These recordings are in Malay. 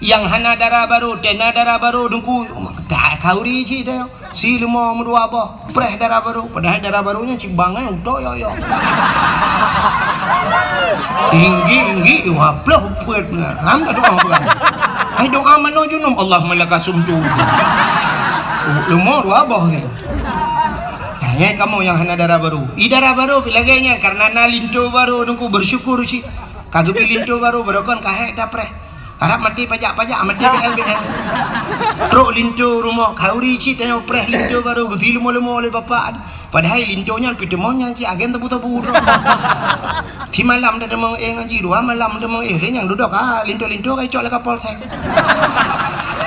yang hana darah baru tena darah baru dengku dah kauri ci teh si lima dua apa preh darah baru padahal darah barunya cibangan udah yo tinggi waplah buat benar ham dah doa bukan ai doa mana junum Allahumma lakasum tu lima dua apa ni hanya kamu yang hana darah baru darah baru pilaganya karena nalinto baru dengku bersyukur ci kagak linto baru berokon kahek dah preh harap mati pajak-pajak mati BLBL truk linto rumah kauri ci tanya preh linto baru gezi lemo-lemo oleh bapak padahal lintonya pitemonya ci agen tebu-tebu di malam dah demang ngaji dua malam demang yang duduk linto-linto kai cok le kapolsek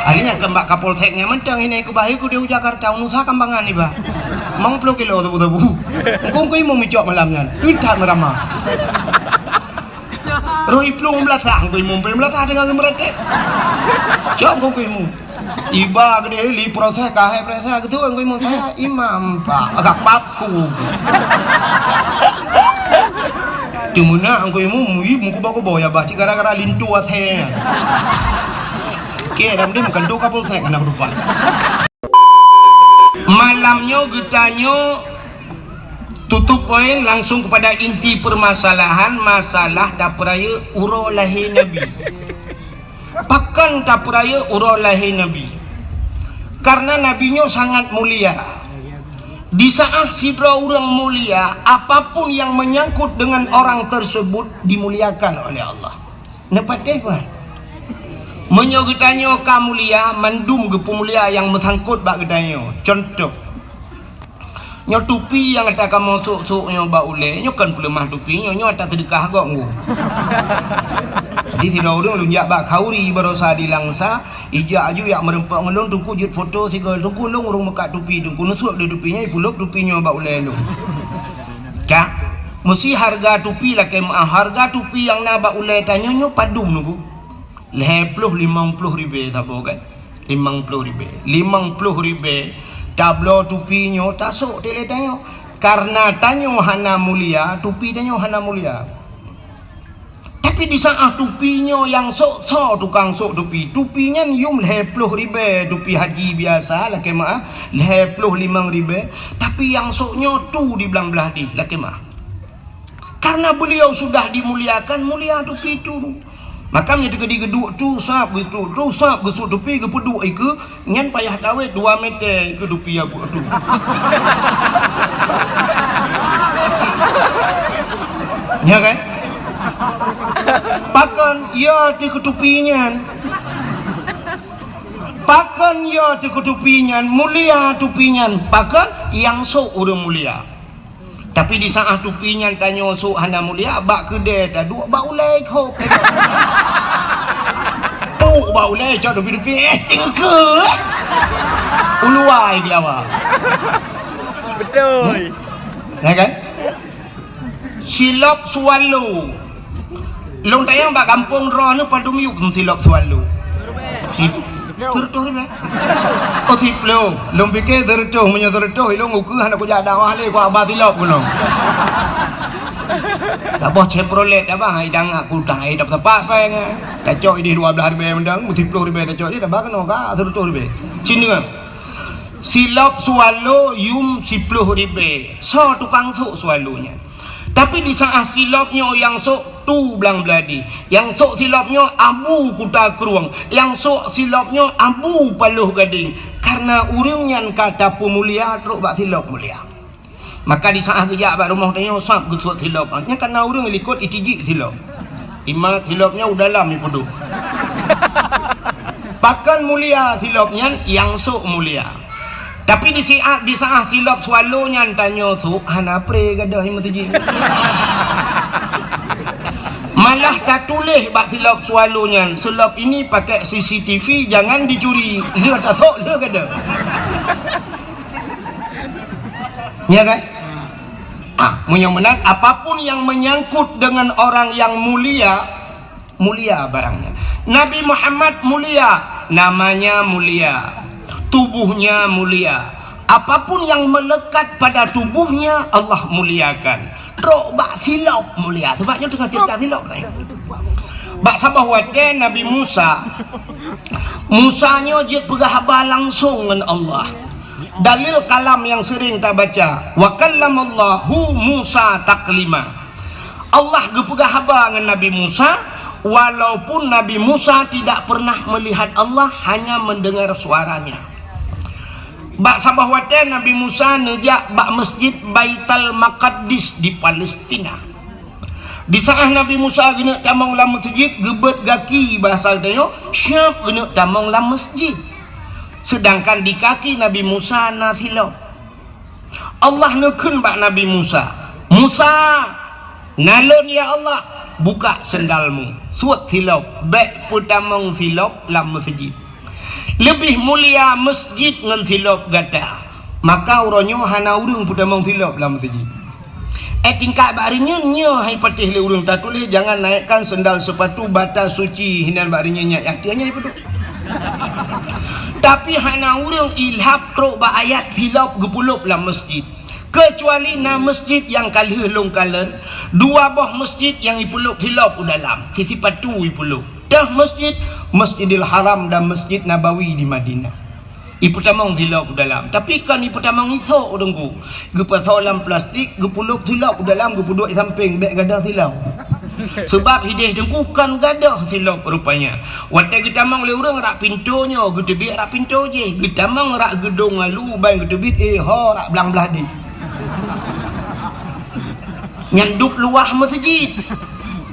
alinya kembak kapolseknya mentang ini ku bahi ku di Jakarta unusa kambangan ni bah mang 10 kilo tebu-tebu engkau mau micok malamnya duitan merama Rohi plung belasah, kau imum belasah dengan mereka. Jangan kau imum. Iba gede li proses kahai proses gitu, kau imum saya imam pak, agak papku. Dimana kau imum, muka baku bawa ya baca gara-gara lintu ashe. Oke, dalam dia bukan doa kapal saya anak rupa. Malamnya getanya tutup poin langsung kepada inti permasalahan masalah tapraya uro lahir Nabi. Pakan tapraya uro lahir Nabi. Karena nabinya sangat mulia. Di saat sidra orang mulia, apapun yang menyangkut dengan orang tersebut dimuliakan oleh Allah. Nepateh kan? Menyogetanya kamulia mandum ke pemulia yang mesangkut bak getanya. Contoh nyo tupi yang ada kamu sok nyo ba ule nyo kan pelemah tupi nyo ada sedekah kok ngu jadi si orang lunjak ba kauri barosa dilangsa ija aju yak merempak ngelong tungku jut foto si gol tungku long urung mekat tupi tungku nusuk de tupinya puluk tupi nyo ba ule lu cak mesti harga tupi lah ke harga tupi yang na ba ule tanyo nyo padum nunggu 50 ribu sabo kan 50 ribu tablo tupinya tasuk tele tanyo karena tanyo hana mulia tupi tanyo hana mulia tapi di saat tupinya yang sok tukang sok tupinya yum 50 ribu tupi haji biasa lah kemah 55 ribu tapi yang soknya tu di belah di lah kemah karena beliau sudah dimuliakan mulia tupi tu maka dia geduk tu sap gitu tu sap gesuk tupi ke peduk ke ngan payah tawet 2 meter ke tupi abu tu ya kan pakan ya di ketupinya pakan ya di ketupinya mulia tupinya pakan yang sok urang mulia tapi di saat tupinya tanya sok hana mulia bak kedai dah dua bak ulai kok puk bak ulai cak tupi tingke uluai dia apa betul ya kan silap sualu long tayang bak kampung roh ni padum yuk silap sualu tertuh ni oh siplo long fikir tertuh punya tertuh long uku anak kuja dakwah le ku abah silap kulong tak boh Chevrolet apa idang aku dah dapat tepas payang tak cok di 12 ribu mendang 10 ribu tak cok di dah bakno ka tertuh ribu sini kan silap sualu yum 10 ribu so tukang sok sualunya tapi di saat silapnya yang sok tu belang beladi yang sok silapnya abu kuta keruang yang sok silapnya abu paluh gading karena urangnya kata pemulia teruk bak silap mulia maka di saat kejak bak rumah tanya sap gesuk silapnya karena urang likut itiji silap imat silapnya udah dalam ni peduk pakan mulia silapnya yang sok mulia tapi di saat silap swallow-nya tanya sok hana pre gadah himatuji malah tak tulis bak silap swallow-nya silap ini pakai CCTV jangan dicuri dia tak sok dia gadah ya kan yang benar apapun yang menyangkut dengan orang yang mulia barangnya Nabi Muhammad mulia namanya mulia tubuhnya mulia apapun yang melekat pada tubuhnya Allah muliakan rok bak silap mulia sebabnya tengah cerita silap bak sabah wate Nabi Musa Musanya je berhaba langsung dengan Allah. Dalil kalam yang sering kita baca, wa kallamallahu Musa taklima. Allah berhaba dengan Nabi Musa, walaupun Nabi Musa tidak pernah melihat Allah, hanya mendengar suaranya. Bak sabah watan Nabi Musa nejak bak masjid Baitul Maqdis di Palestina. Di saat Nabi Musa kena tamang lam masjid, gebet gaki bahasa tanya, siap kena tamang lam masjid. Sedangkan di kaki Nabi Musa nathilop. Allah nekun bak Nabi Musa, Musa, nalon ya Allah, buka sendalmu. Suat silop, baik putamang silop lam masjid. Lebih mulia masjid dengan silop gata. Maka orangnya hana urung putamang silop lam masjid. Tingkat barinya nya hai patih le urung tak tulis jangan naikkan sendal sepatu batas suci hinan barinya nya yaktianya itu. Tapi hana urung ilhab tro ba ayat silop gepulup lam masjid. Kecuali na masjid yang kalih longkalan, dua buah masjid yang ipuluk silop dalam. Kisi patu ipuluk. Dah masjid Masjidil Haram dan Masjid Nabawi di Madinah. Ipu tamang silap dalam. Tapi kan ipu tamang isok dengku. Gepa solam plastik, gepuluk silap dalam, gepuduk samping beg gadah silap. Sebab hidih dengku kan gadah silap rupanya. Watai getamang le urang rak pintunya, gedebik rak pintu je. Getamang rak gedung lalu bae gedebik ho rak belang belah di. Nyanduk luah masjid.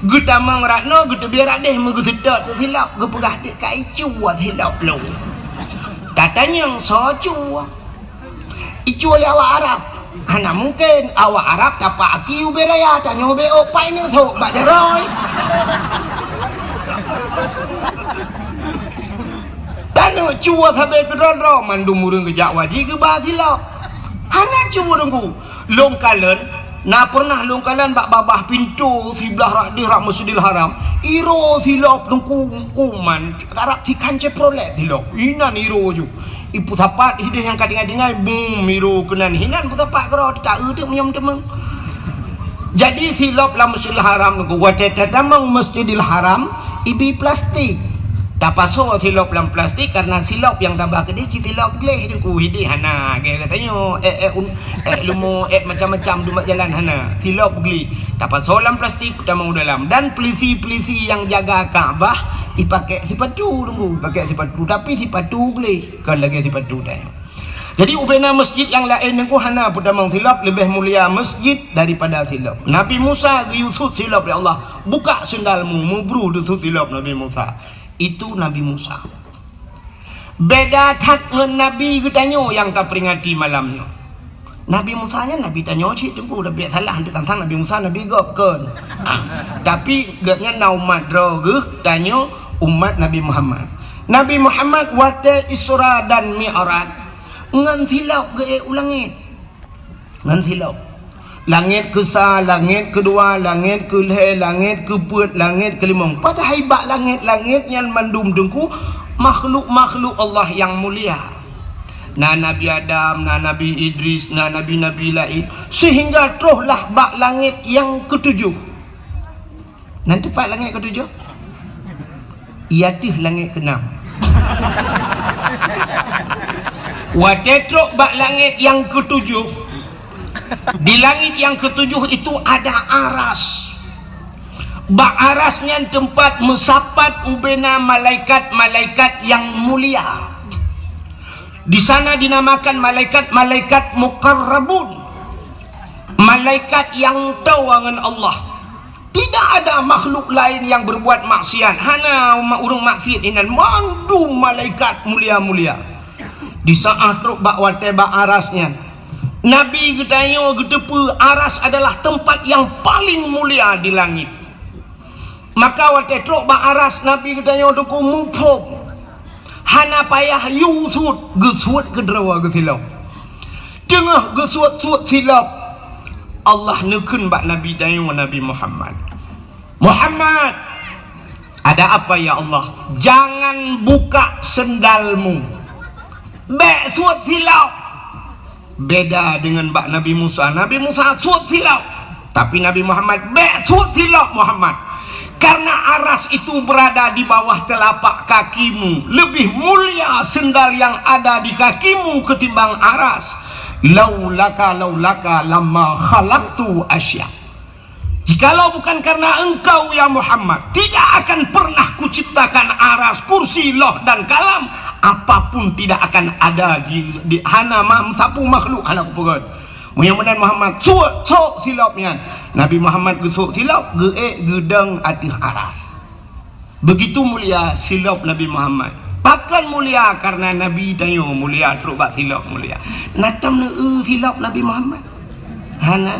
Getamang rak no gedebik rak deh megesedot silap, gepegah dik kai cuwa silap lu. Katanya soju icu oleh awak Arab. Hana mungkin awak Arab tapak aki uberaya tanya ube opai ni sok bak jaroy. Tanya cuwa sampai ke ronro mandum murung kejak wajib ke basilok. Hana cuwa dengku longkalan. Na pernah longkalan bak babah pintu sebelah rak di rak Masjidil Haram. Iro silap dengku kuman Arab tikan ceprolet silap. Inan iro ju. Ipu sapat hidih yang kadang-kadang boom iro kenan hinan pu sapat kero tak eudeuk menyam temeng. Jadi silap la Masjidil Haram dengku wateta tamang Masjidil Haram ibi plastik. Tapaso silap dalam plastik karena silap yang tambah ke dia silap gleh dengku hidih hana ge katanya lumo macam-macam dumat jalan hana silap geli tapaso dalam plastik tamang dalam dan polisi-polisi yang jaga Kaabah dipakai sepatu dengku pakai sepatu tapi sepatu gleh kan lagi sepatu dah. Jadi ubena masjid yang lain dengku hana putamang silap lebih mulia masjid daripada silap. Nabi Musa Yusuf silap ya Allah buka sendalmu mubru dusut silap Nabi Musa. Itu Nabi Musa. Beda tak dengan Nabi katanya yang tak peringati malamnya. Nabi Musa nya Nabi tanya cik tunggu dah biar salah hantar tantang Nabi Musa Nabi gopkan. Tapi gatnya na umat roguh tanya umat Nabi Muhammad. Nabi Muhammad wate Isra dan Mi'raj ngan silap ge ulangit. Ngan silap. Langit ke-1, langit kedua, langit ke-2, langit ke-4, langit ke-5. Pada haibat langit-langit yang mandum dengku makhluk-makhluk Allah yang mulia. Na Nabi Adam, na Nabi Idris, na Nabi-Nabi lain. Sehingga teruslah bak langit yang ke-7. Nanti pak langit ke-7? Iatih langit ke-6. Watetrok bak langit yang ke-7. Di langit yang ke-7 itu ada aras. Bak arasnya tempat mesapat ubena malaikat-malaikat yang mulia. Di sana dinamakan malaikat-malaikat muqarrabun. Malaikat yang tahu dengan Allah. Tidak ada makhluk lain yang berbuat maksiat. Hana urung maksiat inan mandu malaikat mulia-mulia. Di saat ruk bak wate bak arasnya Nabi katanya gedepu aras adalah tempat yang paling mulia di langit. Maka waktu truk ba aras Nabi katanya duku mupuk. Hana payah yusut gesut kedrawa gesilap. Tengah gesut-sut silap. Allah nekun bak Nabi tanya Nabi Muhammad. Muhammad, ada apa ya Allah? Jangan buka sendalmu. Bek sut silap. Beda dengan bak Nabi Musa. Nabi Musa sut silap, tapi Nabi Muhammad bek sut silap Muhammad. Karena aras itu berada di bawah telapak kakimu, lebih mulia sendal yang ada di kakimu ketimbang aras. Laulaka lama khalaqtu asya. Jikalau bukan karena engkau ya Muhammad, tidak akan pernah kuciptakan aras, kursi, loh dan kalam. Apapun tidak akan ada di hana sapu makhluk hana kupugan. Muhammad Muhammad sok silapnya. Nabi Muhammad gesok silap gedang atih aras. Begitu mulia silap Nabi Muhammad. Pakan mulia karena Nabi tanyo mulia teruk bak silap mulia. Natam silap Nabi Muhammad. Hana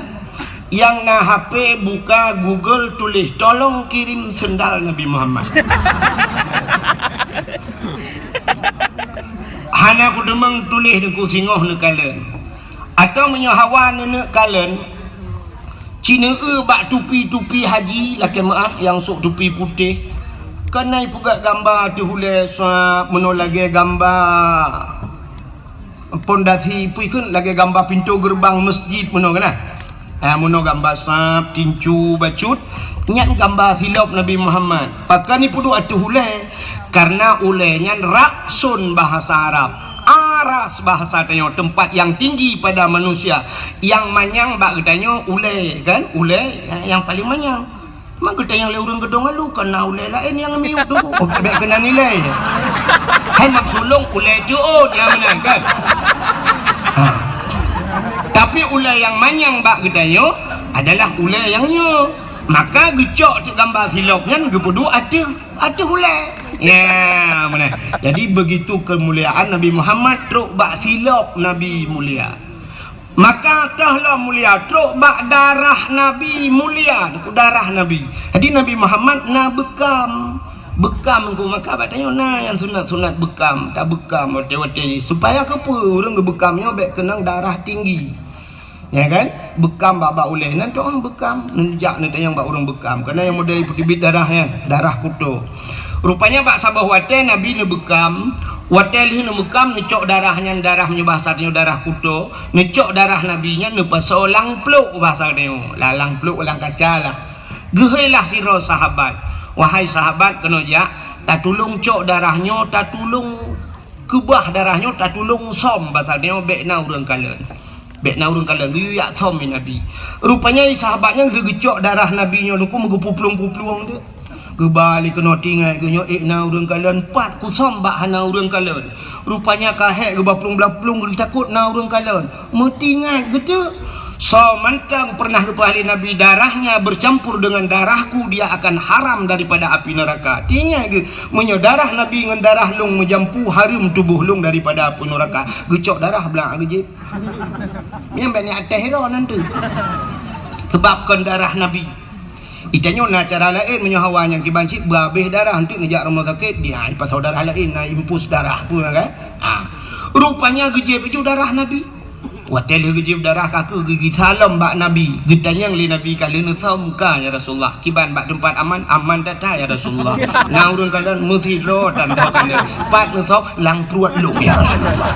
yang na HP buka Google tulis tolong kirim sendal Nabi Muhammad. Hana ku demeng tulis deku singoh ne kalen. Atau menyahawan ne kalen. Cina bak tupi-tupi haji laki maaf yang sok tupi putih. Kanai puga gambar tu hule menolagi gambar pondasi puikun lagi gambar pintu gerbang masjid meno kana. Meno gambar sap tincu bacut nyan gambar silap Nabi Muhammad. Pakai ni pudu atu hule karena ulenya raksun bahasa Arab. Aras bahasa tanyo tempat yang tinggi pada manusia. Yang manyang bak tanyo ule kan? Ule yang paling manyang. Mak kita yang leurang gedong alu kena ulai lain yang miut tu. Oh, baik kena nilai. Hai mak sulung ulai tu dia menang kan. Tapi ulai yang manyang bak kita yo adalah ulai yang nyo. Maka gecok tu gambar silapnya gepedu ada ulai. Ya, mana. Jadi begitu kemuliaan Nabi Muhammad truk bak silap Nabi mulia. Maka tahlah mulia truk bak darah Nabi mulia, darah Nabi. Jadi Nabi Muhammad na bekam ku maka batanya na yang sunat bekam, tak bekam wate-wate supaya ke apa orang bekamnya baik kenang darah tinggi. Ya kan? Bekam bak uleh nan tu orang bekam, nenjak ni yang bak orang bekam kerana yang model putih darahnya, darah kutu. Rupanya bak sabah wate Nabi ne bekam. Watel ini mukam necok darahnya bahasanya darah kuto, necok darah nabinya nepasau lang pluk bahasanya lalang pluk lang kaca lah. Gehailah siro sahabat, wahai sahabat kena jak tak tulung cok darahnya, tak tulung kebah darahnya, tak tulung som bahasanya bekna urang kalen. Bekna urang kalen giyak som Nabi. Rupanya sahabatnya gegecok darah nabinya nuku megepuplung-puplung dia. Kebalik kena tinggal kenyo na urang kalian 4 kusom bak hana urang kalian. Rupanya kahek ke baplung-baplung takut na urang kalian. Metingat gitu. So mantang pernah kepada Nabi darahnya bercampur dengan darahku dia akan haram daripada api neraka. Tinggal ke menyo darah Nabi dengan darah lung menjampu harum tubuh lung daripada api neraka. Gecok darah belang gejip. Yang banyak atas hero nanti. Kebabkan darah Nabi. Itanya na cara lain menyahawan yang kibancit babeh darah untuk ngejak rumah sakit dia pas saudara lain na impus darah pun kan. Rupanya gejib itu darah Nabi. Watel gejib darah kaku gigi salam bak Nabi. Getanya li Nabi kalian samka ya Rasulullah. Kiban bak tempat aman data ya Rasulullah. Nah urang kalian mesti lo dan kalian. Pat nusok lang pruat lu ya Rasulullah.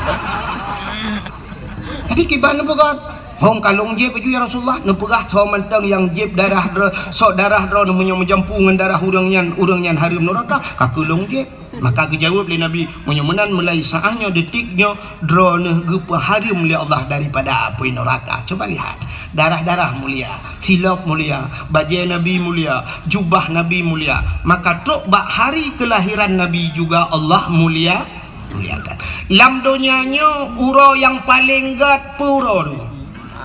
Jadi kiban bukan hong kalung jeb baju ya Rasulullah nepegah so mentang yang jeb darah sok darah dro menjampu dengan darah urang yan harum neraka kakulung jeb maka kejawab oleh Nabi menyemenan mulai saahnya detiknya dro ne gepa harum oleh Allah daripada api neraka. Coba lihat darah-darah mulia, silap mulia, baju Nabi mulia, jubah Nabi mulia, maka tok bak hari kelahiran Nabi juga Allah muliakan. Lam dunianya uro yang paling gat puro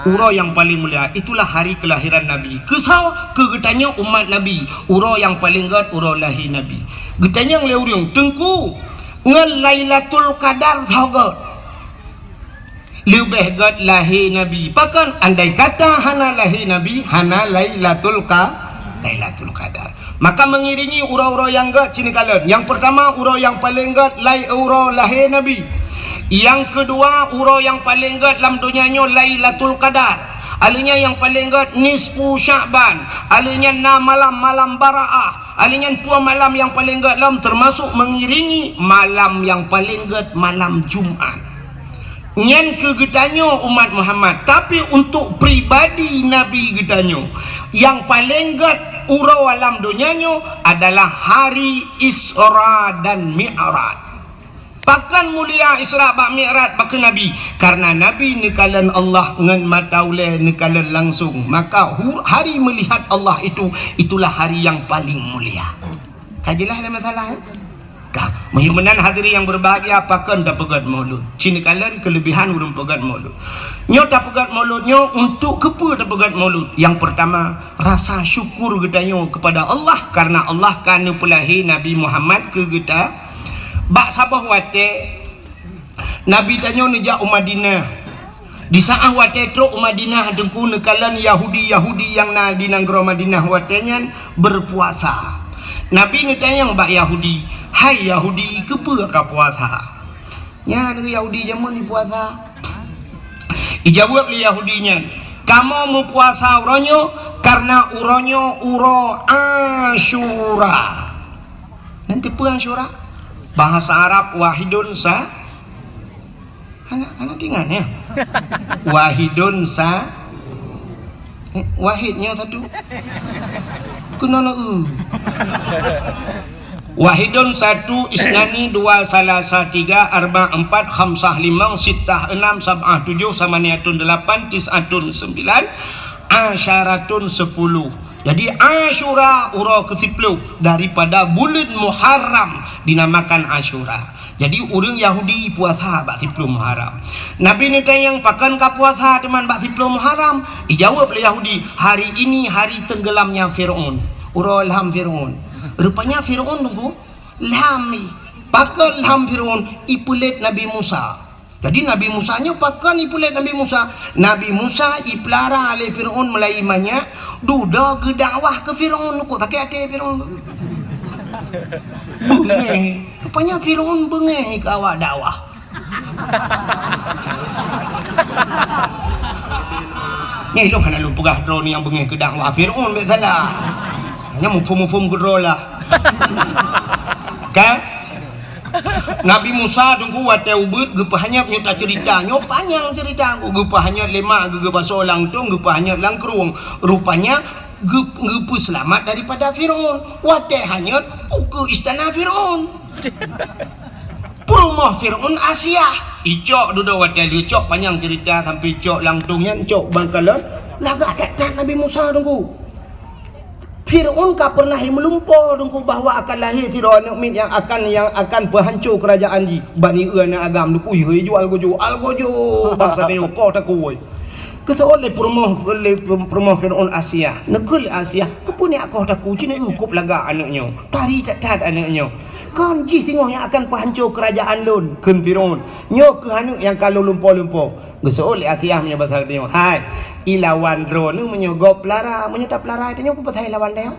uro yang paling mulia itulah hari kelahiran Nabi. Kesau kegetanya umat Nabi. Uro yang paling gat uro lahir Nabi. Getanya ngleuriung tengku ngan Lailatul Qadar saugat. Lebih gat lahir Nabi. Pakan andai kata hana lahir Nabi, hana Lailatul Qadar. Maka mengiringi uro-uro yang gat cini kalian. Yang pertama uro yang paling gat uro lahir Nabi. Yang kedua uro yang paling gat dalam dunianya Lailatul Qadar. Alinya yang paling gat nisfu Sya'ban. Alinya 6 malam Baraah. Alinya 2 malam yang paling gat dalam termasuk mengiringi malam yang paling gat malam Jumat. Nyen kegetanyo umat Muhammad. Tapi untuk pribadi Nabi getanyo yang paling gat urau alam dunianya adalah hari Isra dan Mi'raj. Pakan mulia Isra bak Mi'raj bak Nabi, karena Nabi nekalan Allah ngan mata ulai nekalan langsung, maka hari melihat Allah itulah hari yang paling mulia. Kajilah ada masalah ya? Menyumenan hadiri yang berbahagia, pakan dah pegat maulud. Cina kalian kelebihan urung pegat maulud. Nyo tak pegat mauludnya untuk kepa tak pegat maulud. Yang pertama, rasa syukur kita kepada Allah, karena Allah kan pelahi Nabi Muhammad ke kita. Bak sabah wate Nabi tanya nejak Madinah. Di saat wate truk Madinah dengku nekalan Yahudi yang na di nanggro Madinah watenya berpuasa. Nabi ngetanya bak Yahudi, hai Yahudi, kepa ka puasa? Ya, ada Yahudi jamun di puasa. Ijawab li Yahudinya, kamu mau puasa uronyo karena uronyo uro Asyura. Nanti apa Asyura? Bahasa Arab wahidun sa anak ingatnya wahidun sa wahidnya satu kunono wahidun satu isnani dua salasa tiga arba empat khamsah limang sitah enam sab'ah tujuh samaniatun delapan tis'atun sembilan asyaratun 10. Jadi Asyura uro ke-10 daripada bulan Muharram dinamakan Asyura. Jadi orang Yahudi puasa bak 10 Muharram. Nabi ni tanya pakan ka puasa teman bak 10 Muharram. Dijawab oleh Yahudi, hari ini hari tenggelamnya Firaun. Uro ilham Firaun. Rupanya Firaun tunggu ilhami. Pakan ilham Firaun ipulit Nabi Musa. Jadi Nabi Musa nya pakan ipulit Nabi Musa. Nabi Musa ipelara oleh Firaun mulai banyak duda ke dakwah ke Firaun kok tak ada Firaun. Bengeh. Rupanya Firaun bengeh ke awak dakwah. Nyai lo hana lu pegah drone yang bengeh ke dakwah Firaun bet salah. Hanya mufum-mufum ke drone lah. Kan? Nabi Musa tunggu wate ubud gepahnya nyota cerita nyo panjang cerita gepahnya lema gepa solang tu gepahnya langkrung rupanya gepu selamat daripada Firaun wate hanya ke istana Firaun rumah Firaun Asia icok duduk wate icok panjang cerita sampai icok langtungnya icok bangkalan lagak tak Nabi Musa tunggu Firaun ka pernah melumpur dengku bahwa akan lahir Firaun mukmin yang akan berhancur kerajaan ji bani ana agam dengku jual gojo bahasa dia ko tak kuoi keseoleh permoh Firaun Asia negeri Asia kepuni aku tak ku cina ukup laga anaknya tari cacat anaknya kan ji tengok yang akan berhancur kerajaan lun kun Firaun nyo ke anak yang kalau lumpur keseoleh Asia punya bahasa dia hai ilawan drone menyogop pelara menyetap pelara itu nyok petai lawan dia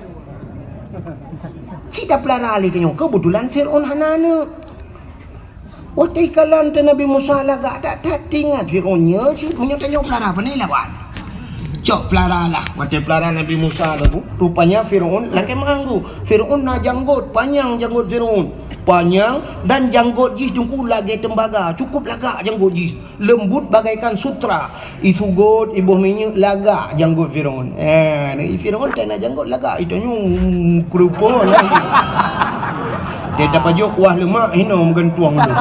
cita pelara ali itu nyok kebetulan Firaun hanana waktu kalan Nabi Musa laga tak tinggal Firaunnya si menyetap nyok pelara apa ni lawan cok pelara lah waktu pelara Nabi Musa tu rupanya Firaun lagi manggu Firaun na janggut panjang janggut Firaun panjang dan janggut jis tungku lagi tembaga cukup lagak janggut jis lembut bagaikan sutra itu god ibu minyak lagak janggut Firaun Firaun tak nak janggut lagak itu nyu kerupon dia dapat jok kuah lemak hina menggentuang tu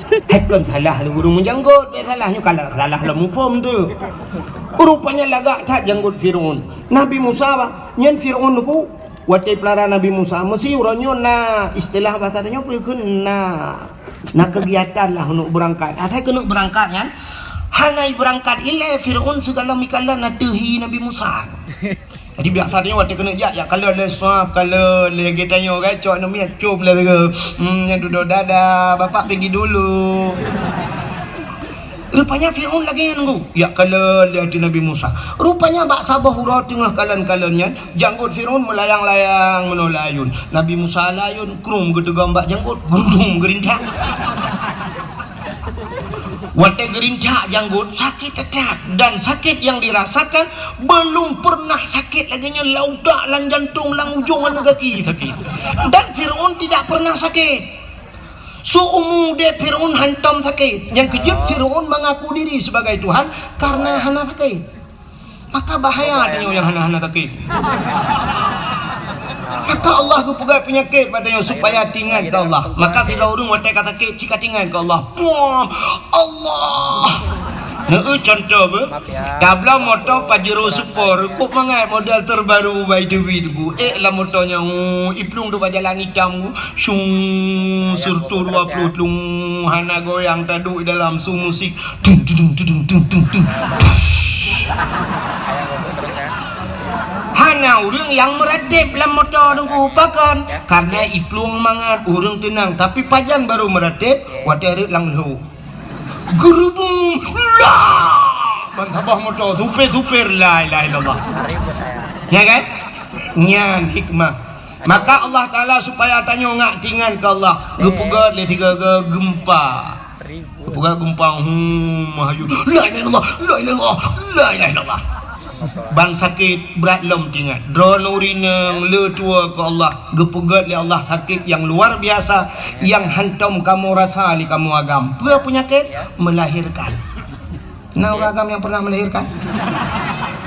Hakan salah lu guru menjanggut dia salahnya kalau salah lah mufum tu rupanya lagak tak janggut Firaun Nabi Musa nyen Firaun tu waktu pelara Nabi Musa mesti orangnya nak istilah bahasanya apa nak kegiatan lah untuk berangkat ada kena berangkat kan hanai berangkat ile Firaun segala mikala nak tehi Nabi Musa jadi biasanya waktu kena jak kalau le swap kalau le getanya kan cok nama cum le yang duduk dada bapak pergi dulu rupanya Firaun lagi nunggu ya kalau lihat Nabi Musa rupanya bak sabah hurau tengah kalan-kalannya janggut Firaun melayang-layang menolayun Nabi Musa layun krum gedegam bak janggut gerudung gerintak waktu gerintak janggut sakit tetat dan sakit yang dirasakan belum pernah sakit lagi nya laudak lan jantung lang ujung kaki sakit dan Firaun tidak pernah sakit seumur dia Firaun hantam sakit yang kejut Firaun mengaku diri sebagai Tuhan karena hana sakit maka bahaya tanya yang hana-hana takik. Maka Allah ku pegai penyakit padanya supaya tinggal ke Allah. Maka tidak urung watai kata sakit jika tinggal ke Allah. Puam Allah. Contoh ber, kabla motor Pajero Super, kok mangai model terbaru by Dewi bu. Lah motornya, iplung tu jalan hitam, sung surtu 20 tlung, hana goyang taduk dalam su musik, tung tung tung tung tung tung. Hana urang yang meredip dalam motor dengku upakan, karena iplung mangat urang tenang, tapi pajan baru meredip, wadah lang lu. Gerubung lah mantabah motor tupir la ilaha illallah ya kan nyan hikmah. Maka Allah Ta'ala supaya tanya ngak tingan ke Allah gepugat le tiga gempa gepugat gempa mahayu la ilaha illallah la ilaha illallah la ilaha illallah ban sakit berat lom tingan drone urineng le tua ke Allah gepugat le Allah sakit yang luar biasa yang hantam kamu rasa li kamu agam apa penyakit melahirkan nah agam yang pernah melahirkan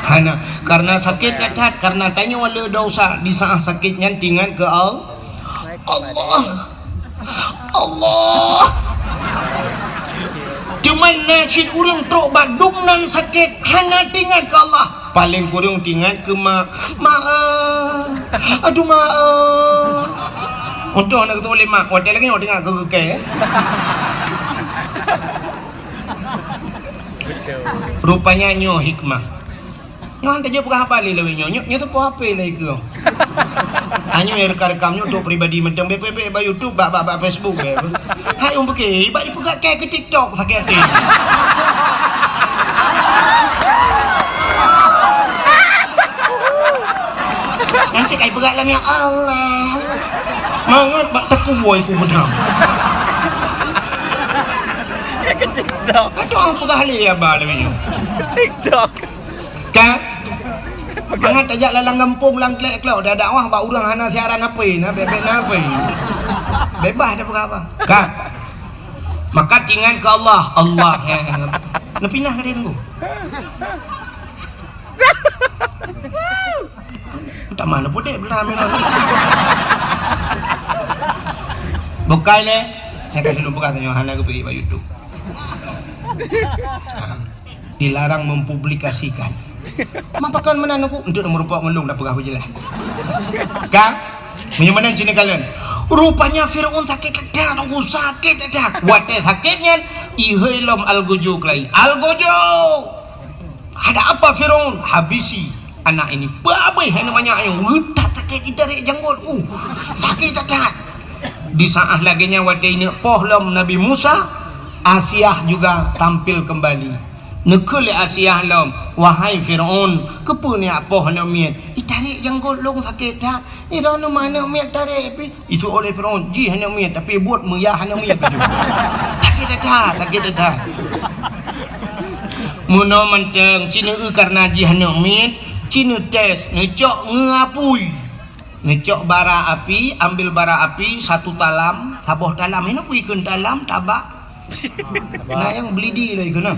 hana karena sakit cacat karena tanya wala dosa di saat sakitnya tingan ke Allah Allah cuman nasib urang trok badung nan sakit hana tingan ke Allah paling kurang tinggal ke aduh untuk anak tu boleh mak hotel lagi orang dengar ke rupanya nyo hikmah nyo hantar je bukan apa lagi nyo tu apa lagi ke hanya yang rekam nyo untuk pribadi macam BPB YouTube bak Facebook hai pergi bak ibu ke TikTok sakit hati nanti kai berat lah ya Allah mangat bak teku boy ku bedam ya ke TikTok aduh apa kali ya ba lebih TikTok kan mangat ajak lalang kampung lang klek klau dah dakwah bak urang hana siaran apa bebek apa bebas dah apa kan maka tingan ke Allah yang nepinah dia tunggu tak mana pun dek belah merah bukai le saya kasih lupa katanya hana ke pergi pada YouTube dilarang mempublikasikan mampakan mana aku untuk merupakan ngelung dah pegah je lah kan menyemana sini kalian rupanya Fir'aun sakit kedah aku sakit kedah wadah sakitnya ihilom al-gojo kelai al-gojo ada apa Fir'aun habisi anak ini babai namanya yang tak sakit ditarik janggut sakit cacat di saat laginya waktu ini pohlom Nabi Musa Asyah juga tampil kembali nekul Asyah lom wahai Fir'aun kepunya poh namiat ditarik janggut long sakit tak ira no mana miat tarik itu oleh Fir'aun ji hanya miat tapi buat muyah hanya miat itu sakit dah muno menteng Cina karena ji hanya miat Cina tes ngecok ngecok bara api ambil bara api satu talam saboh talam ini puikan talam tabak nah yang belidi lagi kena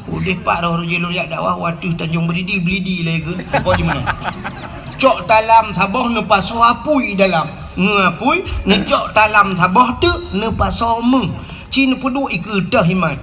udah pak roh jelo yak dakwah waduh Tanjung Belidi lagi kan kau di mana cok talam saboh ne paso apui dalam ngapui ngecok talam saboh tu ne paso meng Cina pedu ikudah himat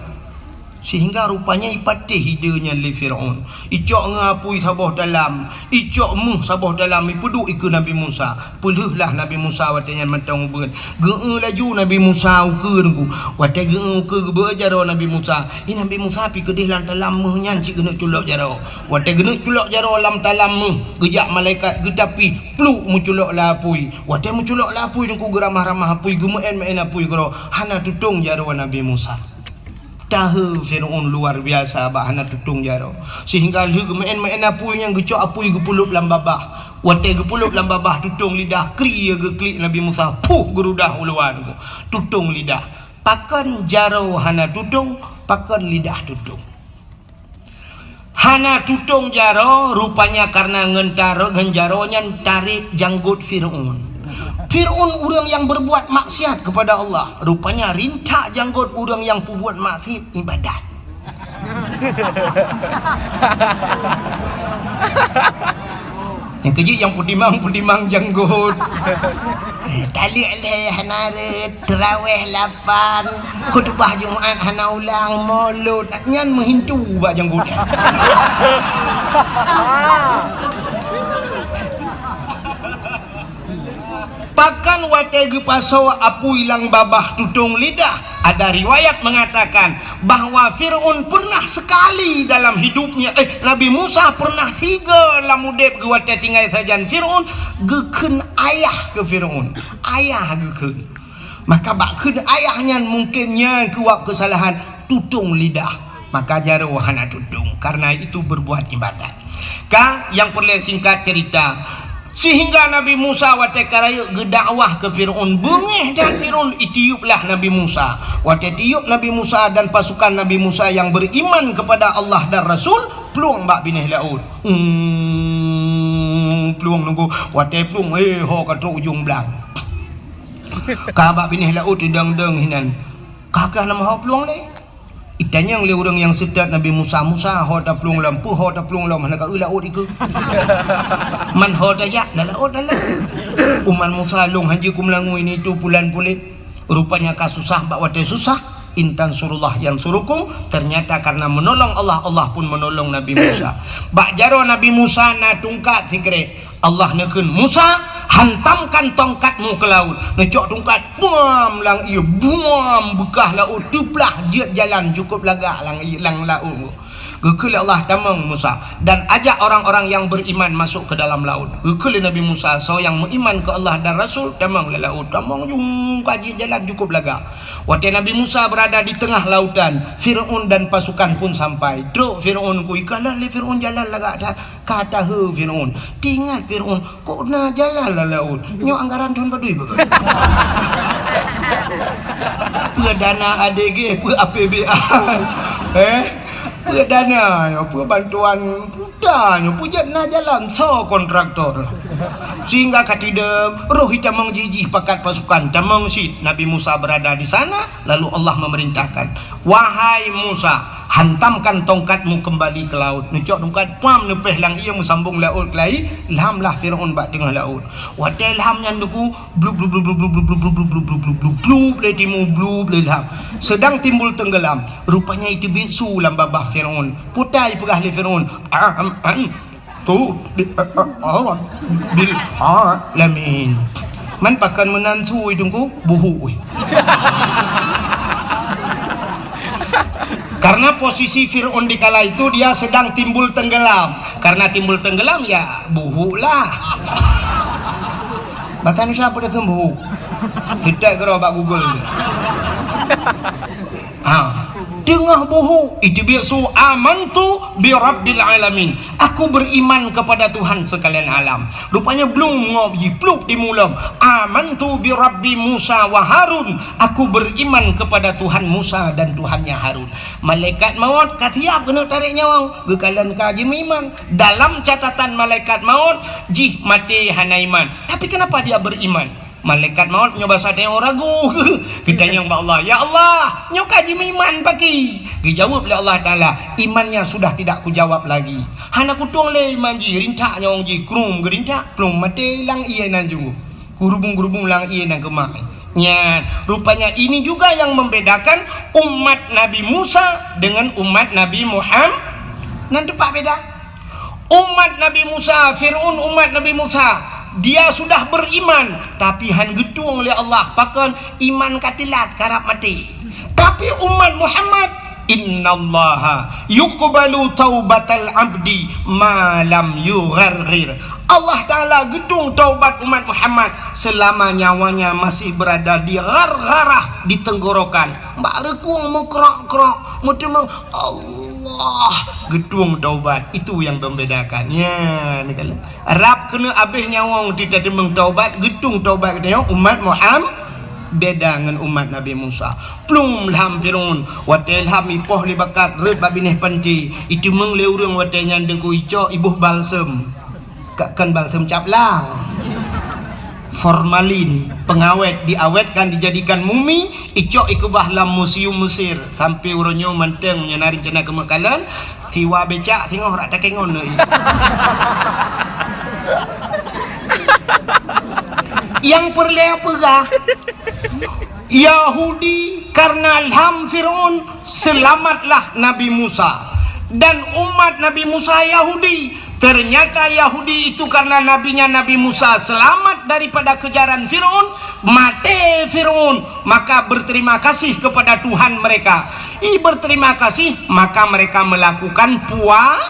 sehingga rupanya ipatih hidanya li Fir'aun icok ngapui saboh dalam icok muh saboh dalam ipudu ikut Nabi Musa puluhlah Nabi Musa watanya matang ubun geu laju Nabi Musa ukeun ku watai geu ke bejaro Nabi Musa Nabi Musa pi kedih lan talam muh nyan cik gena culok jaro watai gena culok jaro lam talam muh gejak malaikat getapi pluk mu culok lapui watai mu culok lapui ku geramah-ramah apui gemeun apui gero hana tutung jaro Nabi Musa tahu Fir'aun luar biasa bahana tutung jaro sehingga lu main apui yang gecok apui gepulup lam babah watai gepulup lam babah tutung lidah kri ge klik Nabi Musa puh gerudah uluan tutung lidah pakan jaro hana tutung pakan lidah tutung hana tutung jaro rupanya karena ngenjaronya tarik janggut Fir'aun orang yang berbuat maksiat kepada Allah rupanya rintak janggut orang yang berbuat maksiat ibadat Yang kecil yang pudimang janggut. Talik leh hanaret terawih 8 khutbah Jumaat hana ulang maulud nyan menghindu bak janggutnya. Pakan watege paso apu ilang babah tutung lidah. Ada riwayat mengatakan bahwa Fir'aun pernah sekali dalam hidupnya Nabi Musa pernah 3 lamudep ge wate tinggal sajan Fir'aun geken ayah ke Fir'aun. Ayah geken. Maka bakkeun ayahnya mungkinnya kuat kesalahan tutung lidah. Maka jaro hana tutung karena itu berbuat ibadat. Kang yang perlu singkat cerita sehingga Nabi Musa wate karaya gedakwah ke Fir'aun bengeh dan Fir'aun itiuplah Nabi Musa wate tiup Nabi Musa dan pasukan Nabi Musa yang beriman kepada Allah dan Rasul pluang bak binih laut pluang nunggu wate pluang ho katruk ujung belang kabak binih laut dang-dang hinan kakak nama ho pluang le itanya yang orang yang sedat Nabi Musa ho ta plung lampu ho ta plung lam hana ka laut iku man ho ta ya na laut na uman Musa long haji kum langu ini tu bulan pulit rupanya kasusah bak wate susah intan surullah yang surukum ternyata karena menolong Allah Allah pun menolong Nabi Musa bak jaro Nabi Musa na tungkat sikre Allah nekeun Musa hantamkan tongkatmu ke laut necok tongkat buam lang ia buam bekah laut tuplah jiat jalan cukup lagak lang ilang laut gekul Allah tamang Musa dan ajak orang-orang yang beriman masuk ke dalam laut gekul Nabi Musa so yang beriman ke Allah dan Rasul tamang le laut tamang jung kaji jalan cukup lagak waktu Nabi Musa berada di tengah lautan Fir'aun dan pasukan pun sampai truk Fir'aun ku ikalah le Fir'aun jalan lagak kata he Fir'aun tinggal Fir'aun kok na jalan lah laut nyo anggaran tahun badui begitu dana ADG APBA dana bantuan dan punya na jalan so kontraktor sehingga katidem roh hitamang jijih pakat pasukan tamang sit Nabi Musa berada di sana lalu Allah memerintahkan wahai Musa hantamkan tongkatmu kembali ke laut necok tongkat pam nepeh lang ia sambung laut kelai ilhamlah Fir'aun bak tengah laut wate ilhamnya nuku blub blub blub blub blub blub blub blub blub blub blub blub le timu blub le ilham sedang timbul tenggelam rupanya itu bisu lam babah Fir'aun putai pegah le Fir'aun tu bil alamin man pakan menantu idungku buhu karena posisi Fir'aun di kala itu dia sedang timbul tenggelam karena timbul tenggelam ya buhu lah bahkan siapa dah buhu kita kira bak Google tengah buhu itu biasa amantu bi rabbil alamin aku beriman kepada Tuhan sekalian alam rupanya belum ngopi pluk di mulam amantu bi rabbi Musa wa Harun aku beriman kepada Tuhan Musa dan Tuhannya Harun malaikat maut katiap kena tarik nyawang gekalan kaji iman dalam catatan malaikat maut jih mati hana iman tapi kenapa dia beriman malaikat maut nyoba sate orang ragu kita yang Allah ya Allah nyoka kaji iman pagi dijawab oleh Allah Ta'ala imannya sudah tidak kujawab lagi hana kutung le iman ji rintak nyawang ji krum gerintak plum mati lang iya nanjung gurubung lang iya nang kemak nya rupanya ini juga yang membedakan umat Nabi Musa dengan umat Nabi Muhammad nanti pak beda umat Nabi Musa Fir'aun umat Nabi Musa dia sudah beriman tapi han gedung oleh Allah pakan iman katilat karap mati tapi umat Muhammad innallaha yuqbalu taubatal abdi ma lam yugharghir Allah Ta'ala gedung taubat umat Muhammad selama nyawanya masih berada di gargarah di tenggorokan mbak rekung mukrok-krok mutemang Allah gedung taubat itu yang membedakan ya ni kalau Arab kena habis nyawang tidak demeng taubat gedung taubat kita umat Muhammad beda dengan umat Nabi Musa plum ilham Fir'aun wate ilham ipoh li bakat red babineh panti itu meng le urang wate nyandeng ku ico ibuh balsem kan balsem caplang formalin, pengawet, diawetkan, dijadikan mumi, icok ikubah dalam museum Mesir sampai uronyo menteng menyenari cina kemekalan siwa becak tengok rak takengon ni. Yang perleh pegah Yahudi karena ilham Fir'aun selamatlah Nabi Musa dan umat Nabi Musa Yahudi. Ternyata Yahudi itu karena nabinya Nabi Musa selamat daripada kejaran Fir'aun, mati Fir'aun, maka berterima kasih kepada Tuhan mereka. Berterima kasih, maka mereka melakukan puasa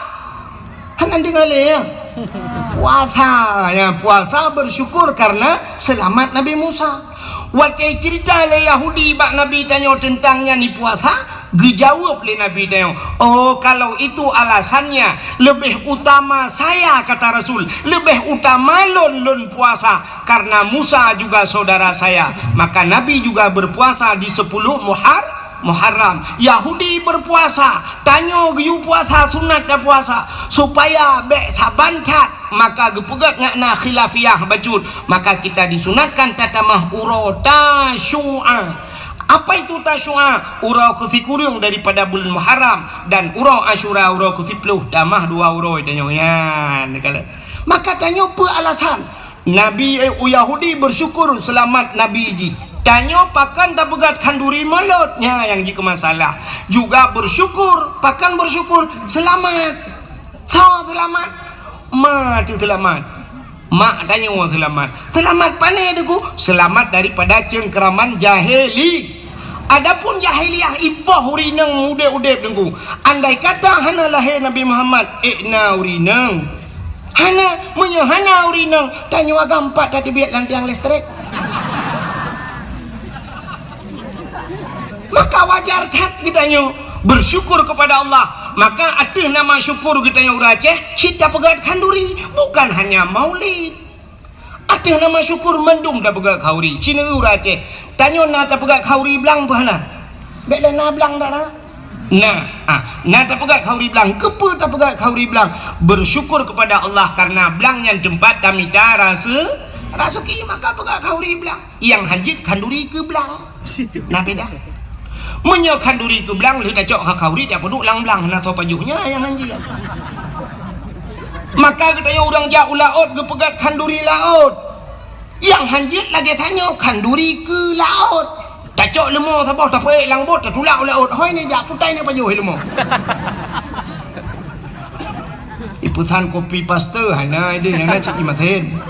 ya, puasa bersyukur karena selamat Nabi Musa. Waktu cerita le Yahudi bak Nabi tanya tentangnya ni puasa, dijawab le Nabi tanya, oh kalau itu alasannya lebih utama saya, kata Rasul, lebih utama lon puasa karena Musa juga saudara saya. Maka Nabi juga berpuasa di 10 Muharram. Yahudi berpuasa, tanya giu puasa sunat dah puasa supaya bek sabancat, maka gepegat ngakna khilafiyah bacud, maka kita disunatkan tatamah uro tasyu'a. Apa itu tasyu'a? Uro ke-10 daripada bulan Muharram dan uro Asyura uro ke-10 tamah 2 uro tanya yan. Maka tanya apa alasan Nabi Yahudi bersyukur selamat Nabi ji. Tanya pakan tak pegat kanduri melotnya yang jika masalah juga bersyukur, pakan bersyukur selamat. Selamat mati selamat. Mak tanya selamat panai deku, selamat daripada cengkeraman jahili. Adapun jahiliyah ipoh urinang udep dengku. Andai kata hana lahir Nabi Muhammad ikna urinang, hana urinang, tanya agak 4 tadi biar lang tiang listrik. Maka wajar cat kitanya bersyukur kepada Allah. Maka ada nama syukur kitanya urang Aceh kita pegat kanduri, bukan hanya maulid. Ada nama syukur mendum dah pegat kauri Cina urang Aceh tanya na tak pegat kauri belang bahana beklah na belang dah na tak pegat kauri belang kepa tak pegat kauri belang. Bersyukur kepada Allah karena belang yang tempat tamita rasa ki, maka pegat kauri belang yang hanjit kanduri ke belang na beda. Menyokan duri ke belang lu tak cok kauri tak peduk lang-belang na to pajuhnya yang anji. Maka katanya orang jauh laut ke pegat kanduri laut. Yang hanjit lagi tanya kanduri ke laut. Tak cok lemah sabah tak paik lang bot tak tulak laut. Hoi ni jak putai ni pajuh lemah. Iputan kopi paste hana ide yang nak cik imaten.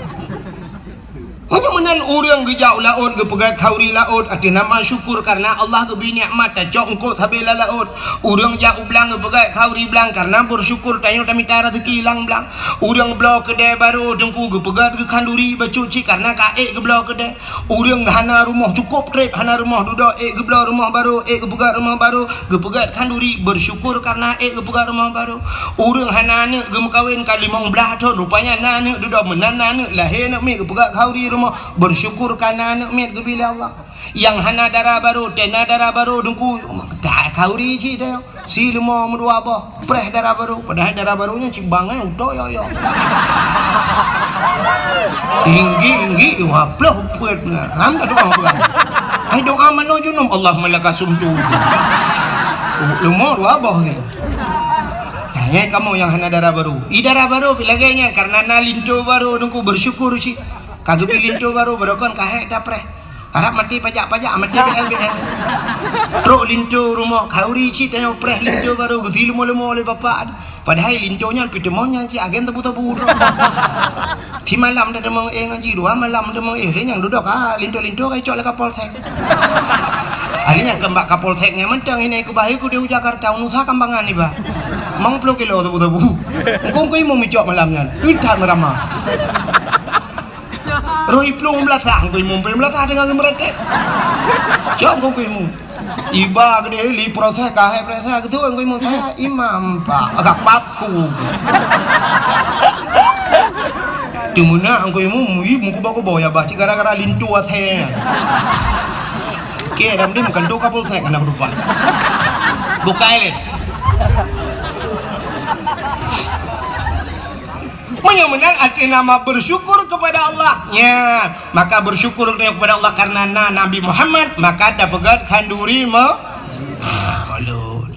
Hanya menan orang ke jauh laut ke pegat kauri laut ada nama syukur karena Allah ke beri nikmat tak cok engkau habislah laut. Orang jauh belang ke pegat kauri belang karena bersyukur tanya tamita rezeki hilang belang. Orang belau kedai baru dengku ke pegat ke kanduri bacuci karena kaek ke belau kedai. Orang hana rumah cukup trip hana rumah duduk ke belau rumah baru ke pegat rumah baru ke pegat kanduri bersyukur karena ke pegat rumah baru. Orang hana anak ke mekawin kali mong belah tahun rupanya anak duduk menan anak lahir nak ke pegat kauri bersyukur karena anak met ke bila Allah. Yang hana darah baru tena darah baru dengku tak kauri ci teh si lemah merdua apa preh darah baru padahal darah barunya cibangan udah yo tinggi waplah puet ham tak doa bukan ai doa mano junum Allah malaka sumtu lemah dua abah ni. Hanya kamu yang hana darah baru darah baru pilaganya karena nalinto baru dengku bersyukur ci kagak pilih tu baru berokon kahek dapre harap mati pajak mati BLBL truk lintu rumah kauri ci tanya preh lintu baru gezi lemo oleh bapak padahal lintunya pitemonya ci agen tebu di malam dah demong ngaji 2 malam demong yang duduk lintu kai cok le kapolsek alinya kembak kapolseknya mentang ini ku bahiku di Jakarta unusa kambangan ni ba mang 10 kilo tebu engkau mau micok malamnya udah merama Rohi plung belasah, kau imum belasah dengan semeretek. Jangan kau imum. Iba gede li proses kahai proses gitu kau imum saya imam pak agak papku. Dimana kau imum, muka baku bawa ya baca gara-gara lintu ashe. Oke, dalam dia bukan doa kapal saya anak lupa. Buka ini. Menang arti nama bersyukur kepada Allah. Ya, maka bersyukur kepada Allah karena Nabi Muhammad, maka dapat kanduri malu.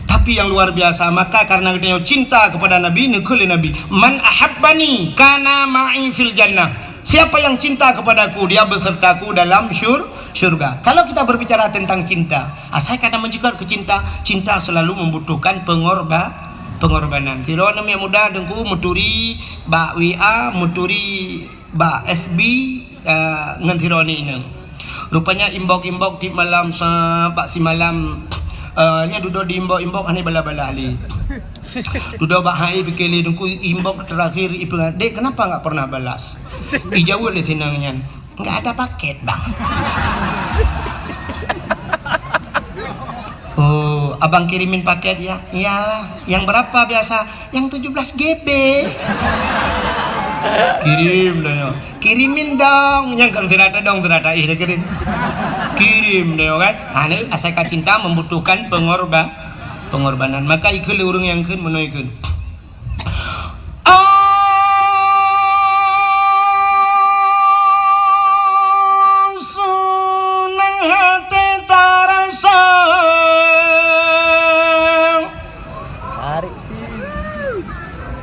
Tapi yang luar biasa, maka karena dia cinta kepada Nabi, nekul Nabi, man ahabbani kana ma'i fil jannah. Siapa yang cinta kepadaku, dia besertaku dalam syurga. Kalau kita berbicara tentang cinta, saya kadang menjikar ke cinta selalu membutuhkan pengorbanan. Tiro namanya muda dengku muturi ba WA, muturi ba FB ngantironi ini. Rupanya imbok di malam pak si malam nya duduk di imbok ane bala-bala ali. Duduk bahai pikirli dengku imbok terakhir ibu dek kenapa enggak pernah balas? Dijawab oleh tinangnya, enggak ada paket bang. Oh, abang kirimin paket ya? Iyalah. Yang berapa biasa? Yang 17 GB. Kirim dong. Kirimin dong. Yang kan terata dong terata kirim. Kirim dong kan. Ane asal cinta membutuhkan pengorbanan. Maka ikut urung yang kan menuikun.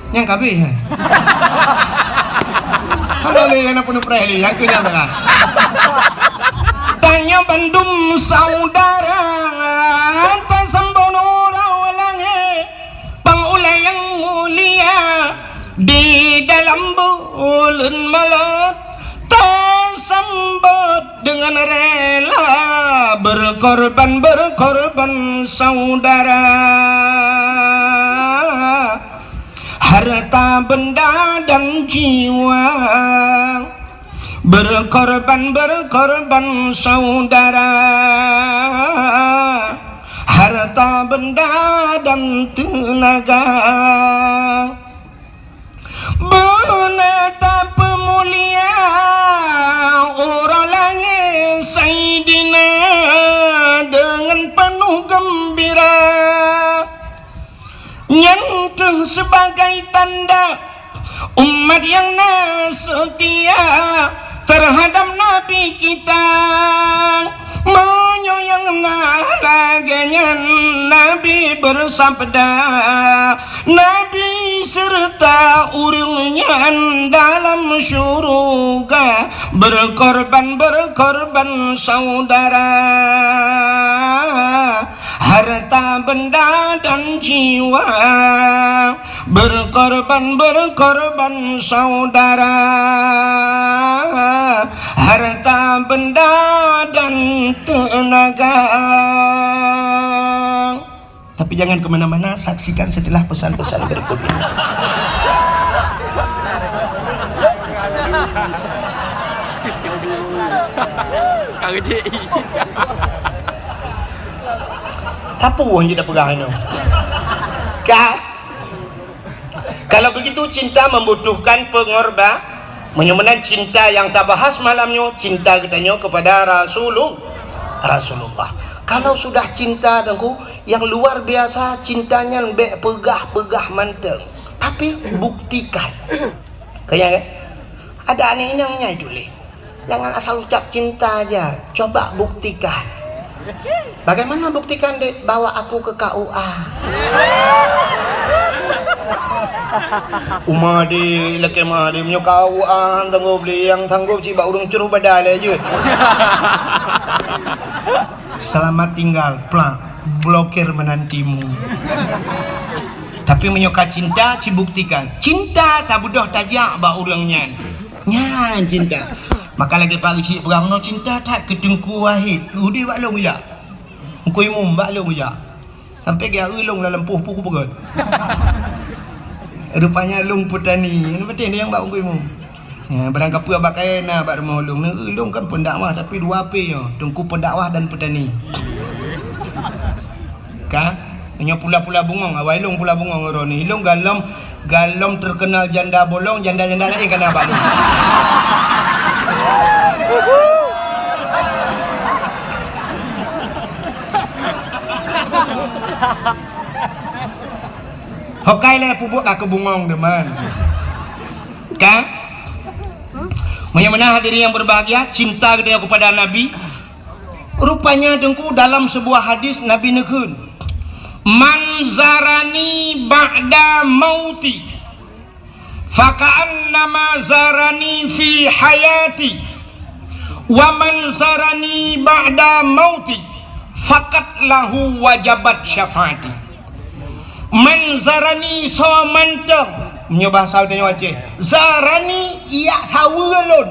Yang kabeh. Ada yang penuh preli yang kenyang dengan. Tanya bandum saudara, tasambono rawalange, pangulay yang mulia di dalam bulan malam, tasambut dengan rela berkorban saudara. Harta benda dan jiwa berkorban saudara. Harta benda dan tenaga benata pemulia orang langit Sayyidina dengan penuh gembira. Nyentuh sebagai tanda umat yang setia terhadap Nabi kita, menyoyang laganya Nabi bersabda, Nabi serta urungnya dalam syurga berkorban saudara. Harta benda dan jiwa berkorban saudara. Harta benda dan tenaga. Tapi jangan kemana-mana, saksikan setelah pesan-pesan berikut ini. Apa yang tidak pegang ini? Kalau begitu cinta membutuhkan pengorbanan. Menyemenan cinta yang tak bahas malamnya, cinta katanya kepada Rasulullah. Kalau sudah cinta dengku yang luar biasa, cintanya lebih pegah manteng. Tapi buktikan. Kayak ada aneh-anehnya itu le. Jangan asal ucap cinta aja, coba buktikan. Bagaimana buktikan dek? Bawa aku ke KUA. Umadi laki madi punya KUA tanggup beli yang tanggup si bak urung curuh badal aja. Selamat tinggal, plak blokir menantimu. Tapi menyoka cinta, cibuktikan. Cinta tak budoh tajak bak urangnya. Nyan cinta. Maka lagi pagi cik perang no cinta tak ketengku wahid. Udi bak long ya. Engkau imum bak long ya. Sampai dia ulung dalam puh-puh pegot. Rupanya lung putani. Ini betul dia yang bak engkau imum. Ya, barang kapu abak kaya na bak rumah ulung. Ulung kan pendakwah tapi dua P ya. Tungku pendakwah dan petani. Ka? Hanya pula-pula bungong. Awal ilung pula bungong orang ni. Ilung galom terkenal janda bolong, janda-janda lain kan abak lung. Hokai le pupuk aku bungong deman. kan? Mana hadirin yang berbahagia, cinta kita kepada Nabi. Rupanya dengku dalam sebuah hadis Nabi negun, man zarani ba'da mauti faka'annama zarani fi hayati wa man zarani ba'da mauti fakat lahu wajabat syafaati. Man zarani so manteng punya bahasa dia Aceh. Zarani ia hawalun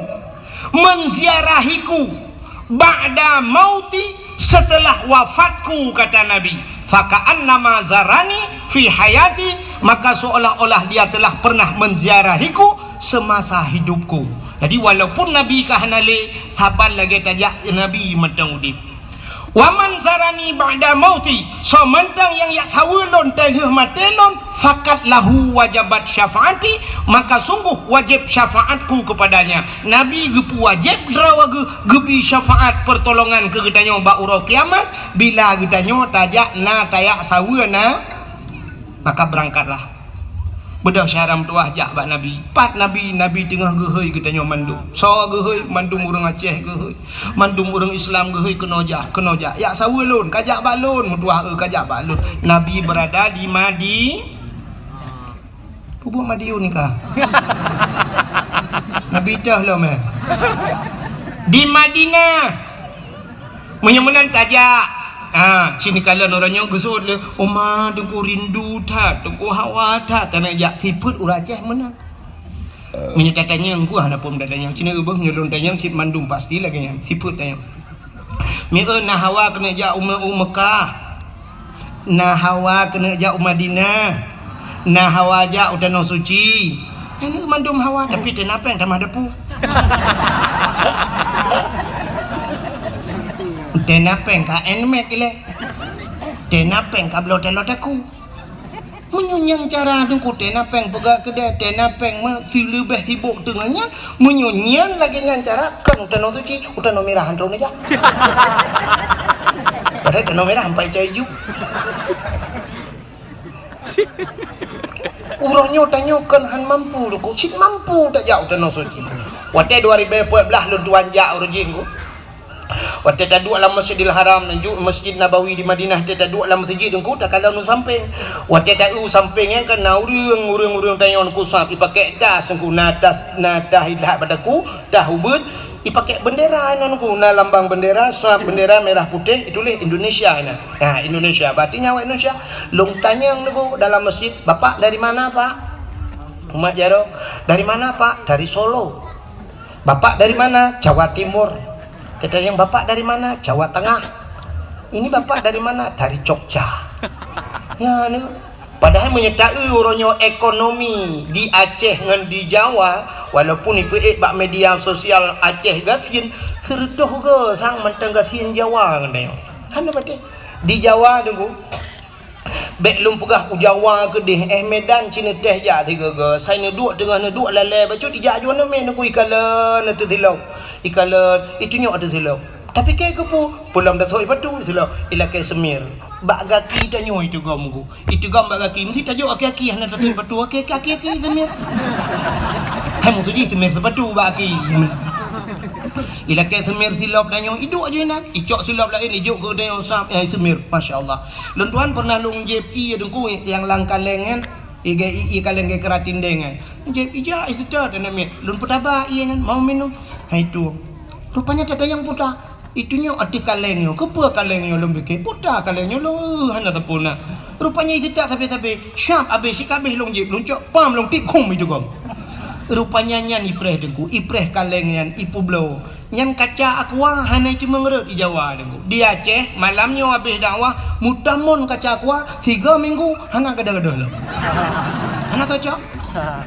menziarahiku ba'da mauti setelah wafatku, kata Nabi. Faka'annama zarani fi hayati, maka seolah-olah dia telah pernah menziarahiku semasa hidupku. Jadi walaupun Nabi kahanale sabar lagi tajak Nabi mentang udip. Waman zarani ba'da mauti, so mentang yang yak hawalun telih matelon fakat lahu wajabat syafaati, maka sungguh wajib syafaatku kepadanya. Nabi gepu wajib drawa gebi syafaat pertolongan ke getanyo ba'ura kiamat bila getanyo tajak na tayak sawuna, maka berangkatlah bedah syaram tuah jak bak Nabi. Pat Nabi tengah gehoi getanyo mandum. So gehoi mandum urang Aceh gehoi. Mandum urang Islam gehoi kenojah. Ya sawulun kajak balun mutuah kajak balun. Nabi berada di Pupuk Madiun ni kah? Nabi dah lah man. Di Madinah. Menyemenan tajak. Sini kalian orangnya gesut le. Oma dengku rindu tak, dengku hawa tak, tanah jak siput uraceh mana? Menyetatanya engku ada pun datanya. Cina ubah menyelon tanya sip mandum pasti lagi yang siput tanya. Mie na hawa kena jak Mekah, na hawa kena jak Madinah, na hawa jak utanah suci. Ini mandum hawa tapi kenapa yang tamah depu? Tenapeng ka enmet ile. Tenapeng ka blot-lot aku. Menyunyang cara dengku tenapeng pegak kedai tenapeng mah silu beh sibuk tengahnya menyunyian lagi ngan cara kan utanah suci utanah merah antron aja. Padahal utanah merah sampai hijau. Urangnya tanya kan han mampu dengku cik mampu tak jauh utanah suci. Waktu 2014 lun tuan jak urang jinggu. Waktu tak dua dalam Masjidil Haram dan juga Masjid Nabawi di Madinah, tak dua dalam masjid dengku tak kalau nu samping. Waktu tak samping yang kan urang tanya aku sat dipakai das engku natas hilah padaku dah ubud dipakai bendera nanku na lambang bendera sat bendera merah putih itulah Indonesia ina. Indonesia berarti nyawa Indonesia. Long tanya engku dalam masjid, "Bapak dari mana, Pak?" Umat Jaro, "Dari mana, Pak?" "Dari Solo." "Bapak dari mana?" "Jawa Timur." Kata yang bapak dari mana? Jawa Tengah. Ini bapak dari mana? Dari Jogja. Ya, ni. Padahal menyertai orangnya ekonomi di Aceh dengan di Jawa, walaupun itu bak media sosial Aceh gasin serdoh ke sang mentang gasin Jawa katanya. Hana pati di Jawa tunggu. Bek lum pegah Jawa ke deh Medan Cina teh ja tiga ke. Saya duduk tengah duduk lalai bacut dijak jual nama nak ikalan tu silau. Ikalan itunya ada silau. Tapi kayak kepu pulang dah soi patu silau. Ilakai semir. Bak gaki tanyo itu gomku. Itu gam bak gaki mesti tajuk aki-aki hana dah soi patu aki-aki semir. Hai mu tu ji semir sepatu bak aki. Ilakai semir silap danyo iduk aja nan icok silap lain ijuk ke danyo sap semir masya-Allah. Lun tuan pernah lung JP dengku yang langkan lengan i kaleng ke keratin dengan JP ija istad dan mi lun petaba i kan mau minum itu rupanya tata yang puta itunya ati kalengnya kepa kalengnya lum beke puta kalengnya lo hana tapuna rupanya itu tak sampai syap habis kabeh lung JP lun cok pam lung tikum itu gom. Rupanya nyan ipreh dengku ipreh kaleng nyan ipu blow nyan kaca aqua hana itu mengerut di Jawa dengku di Aceh malamnya habis dakwah mutamun kaca aqua 3 minggu hana gada-gada lah hana kaca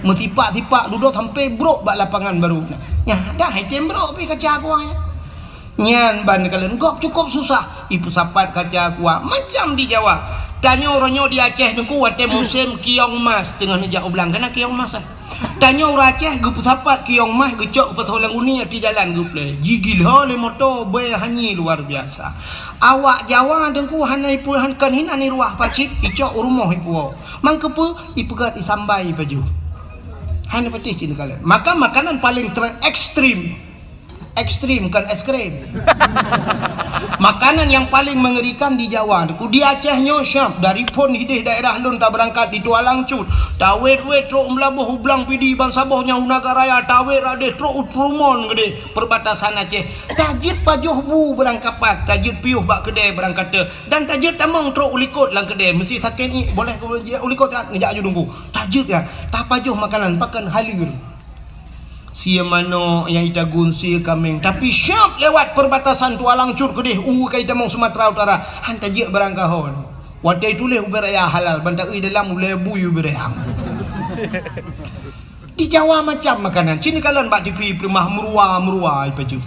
mutipak duduk sampai bro bak lapangan baru nya dah item bro pi kaca aqua nyan ban kalian gok cukup susah ipu sapat kaca aqua macam di Jawa tanya orangnya di Aceh dengku waktu musim kiong mas tengah nejak ublang kena kiong mas tanya orang Aceh gup sapat kiong mah gecok petolang uni di jalan gup le gigil hole motor be hanyi luar biasa awak Jawa dengku hanai pulhan kan hin ani ruah pacit icok rumah ipu mang kepu ipegat isambai baju Hanya putih cina kalian. Maka makanan paling ekstrim bukan es krim. Makanan yang paling mengerikan di Jawa di Acehnya syap dari pun hidih daerah lun tak berangkat di Tualang Cut tawet wet truk melabuh hublang pidi ban sabohnya unaga raya tawet ade truk utrumon gede perbatasan Aceh tajid pajuh bu berangkapat tajid piuh bak kedai berangkat dan tajid tamong truk ulikot lang kedai mesti sakit boleh ulikot ngejak aju dungku tajid ya tak pajuh makanan pakan halir sia mano yang ita gunsi kameng tapi syap lewat perbatasan Tualang Cut kedih kai tamong Sumatera Utara hanta je berangkahon wadai tuleh uberaya halal banda dalam uleh buyu berehang di Jawa macam makanan sini kalian bak TV rumah merua ipaju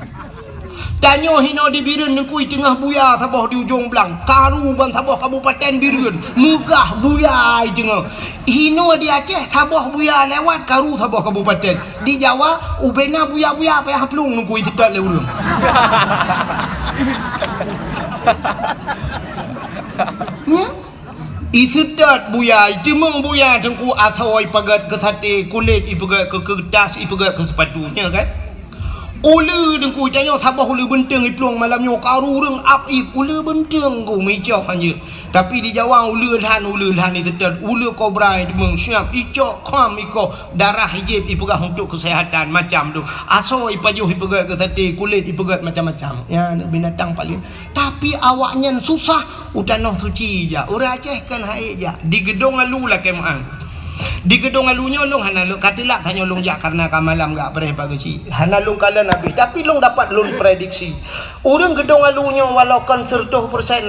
tanyo hino di Birun nekui tengah buya saboh di ujung belang karu ban saboh kabupaten Birun mugah buya tengah hino di Aceh saboh buya lewat karu saboh kabupaten di Jawa ubena buya apa yang plung nekui tetat le urang nya isutat buya temeng buya tengku asoi pagat ke sate kulit ipagat ke kertas ipagat ke sepatunya kan ulu dengku janyo sabah ulu benteng iplong malamnya karu reng apip ulu benteng ku mejah hanya tapi di Jawa ulu lhan itu dan ulu kobra demeng syap icok kham iko darah hijab ipegah untuk kesehatan macam tu aso ipajuh ipegah ke sate kulit ipegah macam-macam ya binatang paling tapi awaknya susah utanoh suci ja ura Aceh kan haik ja di gedong alu lah kemang di gedung alunya long hanalung katilah tanya long jak karena kamalam gak pereh bagasi hanalung kalian habis tapi long dapat long prediksi urang gedung alunya walau kan 100%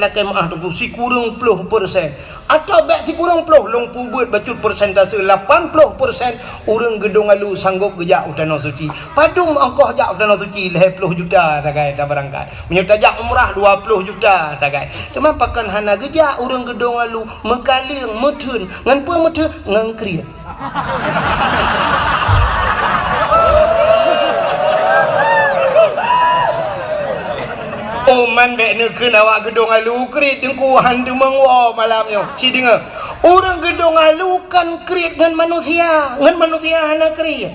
lah kemah tu si kurang 10% atau bek si kurang 10 long pubut bacut persentase 80% urang gedung alu sanggup gejak utano suci padum angkoh jak utano suci leh 10 juta tagai tak berangkat menyetajak umrah 20 juta tagai cuma pakan hana gejak urang gedung alu mekaling metun ngan puang metun ngan kriat man bek neukeun awak gedung alu krit dengku hantu mengwo malamnya si dengar orang gedung alu kan krit ngan manusia hana krit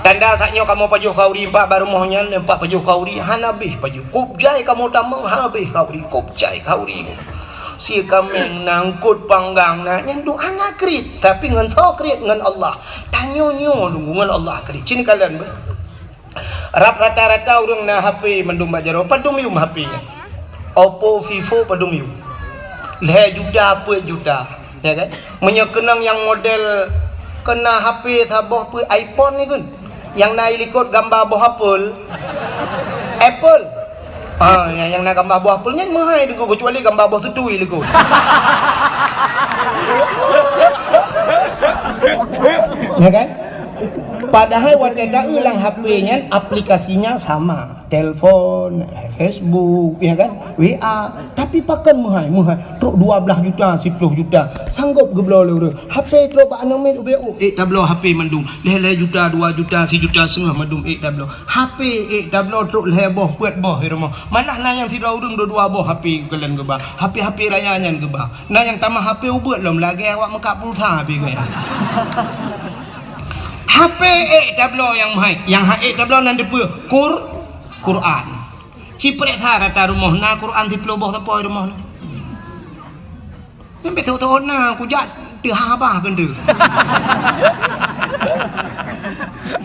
tanda saknya kamu pajuh kauri empat baru mohnya empat pajuh kauri hana bih pajuh kupjai kamu tamang habis kauri kupjai kauri si kami nangkut panggang na nyandung hana krit tapi ngan so krit ngan Allah tanyo nyo ngan Allah krit sini kalian rap rata-rata orang na HP mendum bajaro padum yum HP Oppo Vivo padum yum leh juta apa juta ya kan menyekenang yang model kena HP saboh pe iPhone ni kan yang naik likut gambar buah Apple yang nak gambar buah Apple nya mahal dengan kecuali gambar buah tutui likut ya kan padahal wadah ulang HP-nya aplikasinya sama telepon Facebook ya kan WA tapi pakan mahal truk 12 juta 10 juta sanggup geblo le HP truk bak 6 minit UBO tablo HP mandung leh juta 2 juta 1 juta setengah mandung tablo HP tablo truk leh boh puat boh rumah malah nang yang sira urang dua boh HP kalian gebah HP rayanya gebah nah yang tambah HP ubet lom lagi awak mekak pulsa HP gaya HP tablo yang mahal yang tablo nan depe Quran cipret rata rumah na Quran di peloboh tapoi rumah na memang tahu na ku jak teu habah kan tu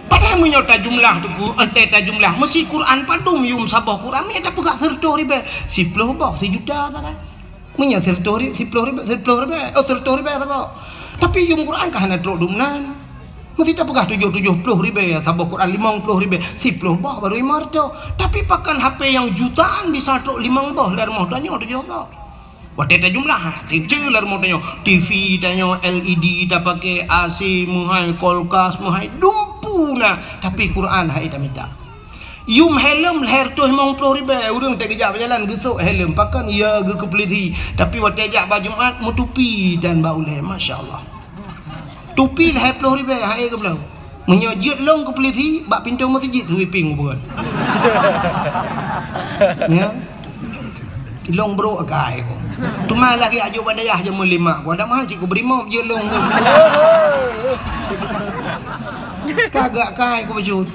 padahal menyota jumlah tu ente ta jumlah mesti Quran padum yum sabah Quran me tak pegak 30 ribu 10 boh 1 juta kan menya 10 ribu oh 30 ribu tapi yum Quran kah na trok dumnan mesti tak pegah 70 ribu ya sabah Quran 50 ribu 10 boh baru imarto tapi pakan HP yang jutaan di satu 5 boh lar moh tanya 7 boh Wateta jumlah kecil lar moh tanya TV tanya LED tak pakai AC muhai kulkas muhai dumpuna tapi Quran hai tak minta yum helm leher tu 50 ribu urang tak kejap berjalan gesuk helm pakan ya ge kepeliti tapi wateta Jumaat mutupi dan bauleh masya-Allah tupi lah 20 ribu hai ke belau menyojit long ke peliti bak pintu masjid sweeping bukan ya long bro agai ko tu malah ke ajo badayah je 5 ko ada mahal cik ko beri mau je long kagak kai ku baju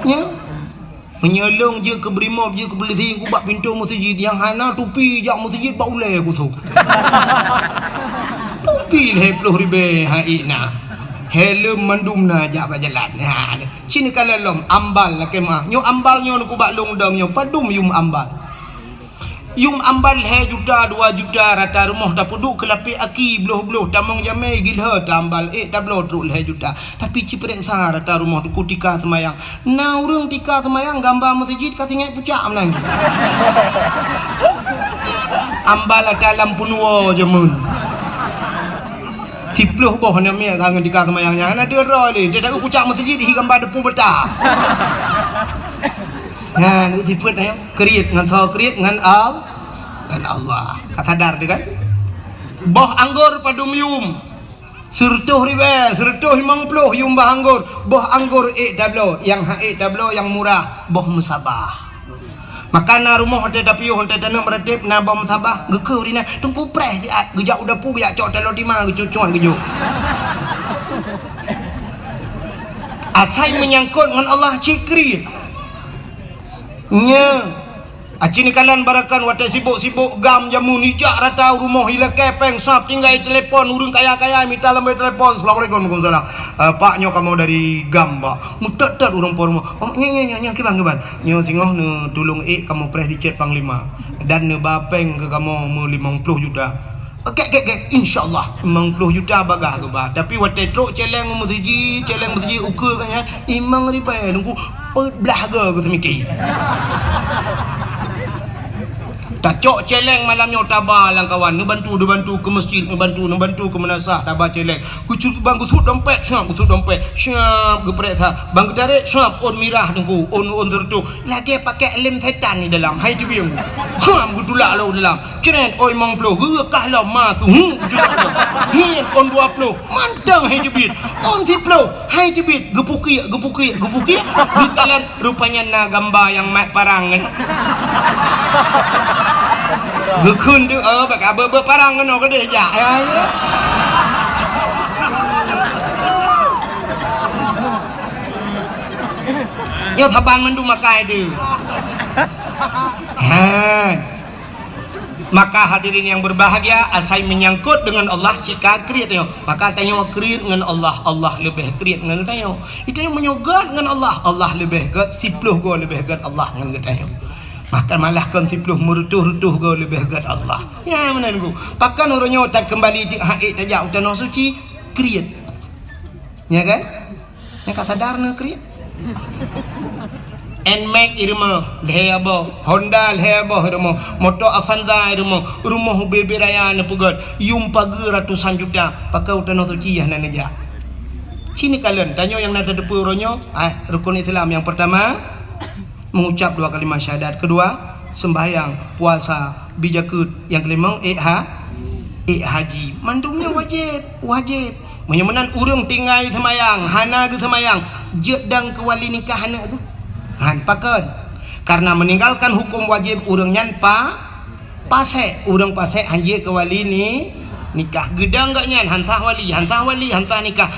nya menyelong je ke brimob je ke polisi ku bak pintu masjid yang hana tupi jak masjid bak ulai ku tu tupi le 10 ribu haina helm mandumna jak ba jalan ha sini kalalom ambal la kemah nyo ambal nyo ku bak long dong nyo padum yum ambal he juta 2 juta rata rumah dah puduk ke lapik aki beluh tamong jamai gilha tambal tablo truk he juta tapi ciprek sa rata rumah tu kutika semayang na urang tika semayang gambar masjid ka tinggal pucak menang ambal dalam punwo jemun tipluh boh na me kangen tika semayangnya ana dia roi dia dak pucak masjid hi gambar depu betah nah ni sifat ayo kriit ngan so kriit ngan Allah kata dar dia kan boh anggur padumium sertuh ribe sertuh 50 yum bah anggur boh anggur tablo yang tablo yang murah boh musabah makana rumah hotel tapi hotel tanam beratip na boh musabah gekeu rina tungku preh dia gejak udah pu ya cok telo dimang gecucuan gejuk asai menyangkut dengan Allah cikrit nya acini kalian barakan wate sibuk-sibuk gam jamu nijak rata rumah hila kepeng sap tinggal telepon urung kaya-kaya minta lambai telepon assalamualaikum waalaikumsalam paknya kamu dari gam pak mutat-tat urang por rumah nya kibang nyo singoh ne tulung kamu preh di chat panglima dan ne bapeng ke kamu 50 juta kek insyaallah 50 juta bagah ke bah tapi wate truk celeng masjid ukur kan ya imang ribai nunggu belah ke semiki tak cok celeng malamnya tabah lang kawan nu bantu ke masjid nu bantu ke manasah tabah celeng ku bang ku tut dompet syap geprek sa bang tarik syap on mirah dengku on tertu lagi pakai lem setan ni dalam hai tu biang ku tulak lo dalam ceren oi mong plo gekah lo ma ku hin on 20 mantang hai tu bit on 10 hai tu bit gepuki kalian rupanya na gambar yang mat parang kan gekun tu bak berparang kan ke dia jak yo taban mandu makai tu maka hadirin yang berbahagia asai menyangkut dengan Allah jika kriat yo maka tanya kriat dengan Allah lebih kriat dengan tanya itu yang menyogat dengan Allah lebih gat 10 go lebih gat Allah dengan tanya maka malah kan 10 merutuh go lebih gat Allah ya mana ku pakan orangnya tak kembali di haid tajak utano suci kriat ya kan yang kata darna kriat Nmax irma lehabo Honda lehabo irma motor Avanza irma rumah bebe raya na pugad yung pagi ratusan juta pakai utano suci ya nanaja sini kalian tanya yang nada depu ronyo rukun Islam yang pertama mengucap 2 kalimat syahadat kedua sembahyang puasa bijakut yang kelima haji mandumnya wajib menyamanan urang tinggal semayang hana ke semayang jedang ke wali nikah hana tu pakan karena meninggalkan hukum wajib urang nyan pasek urang pasek hanji ke wali ni nikah gedang gak nyan hantah wali hantah nikah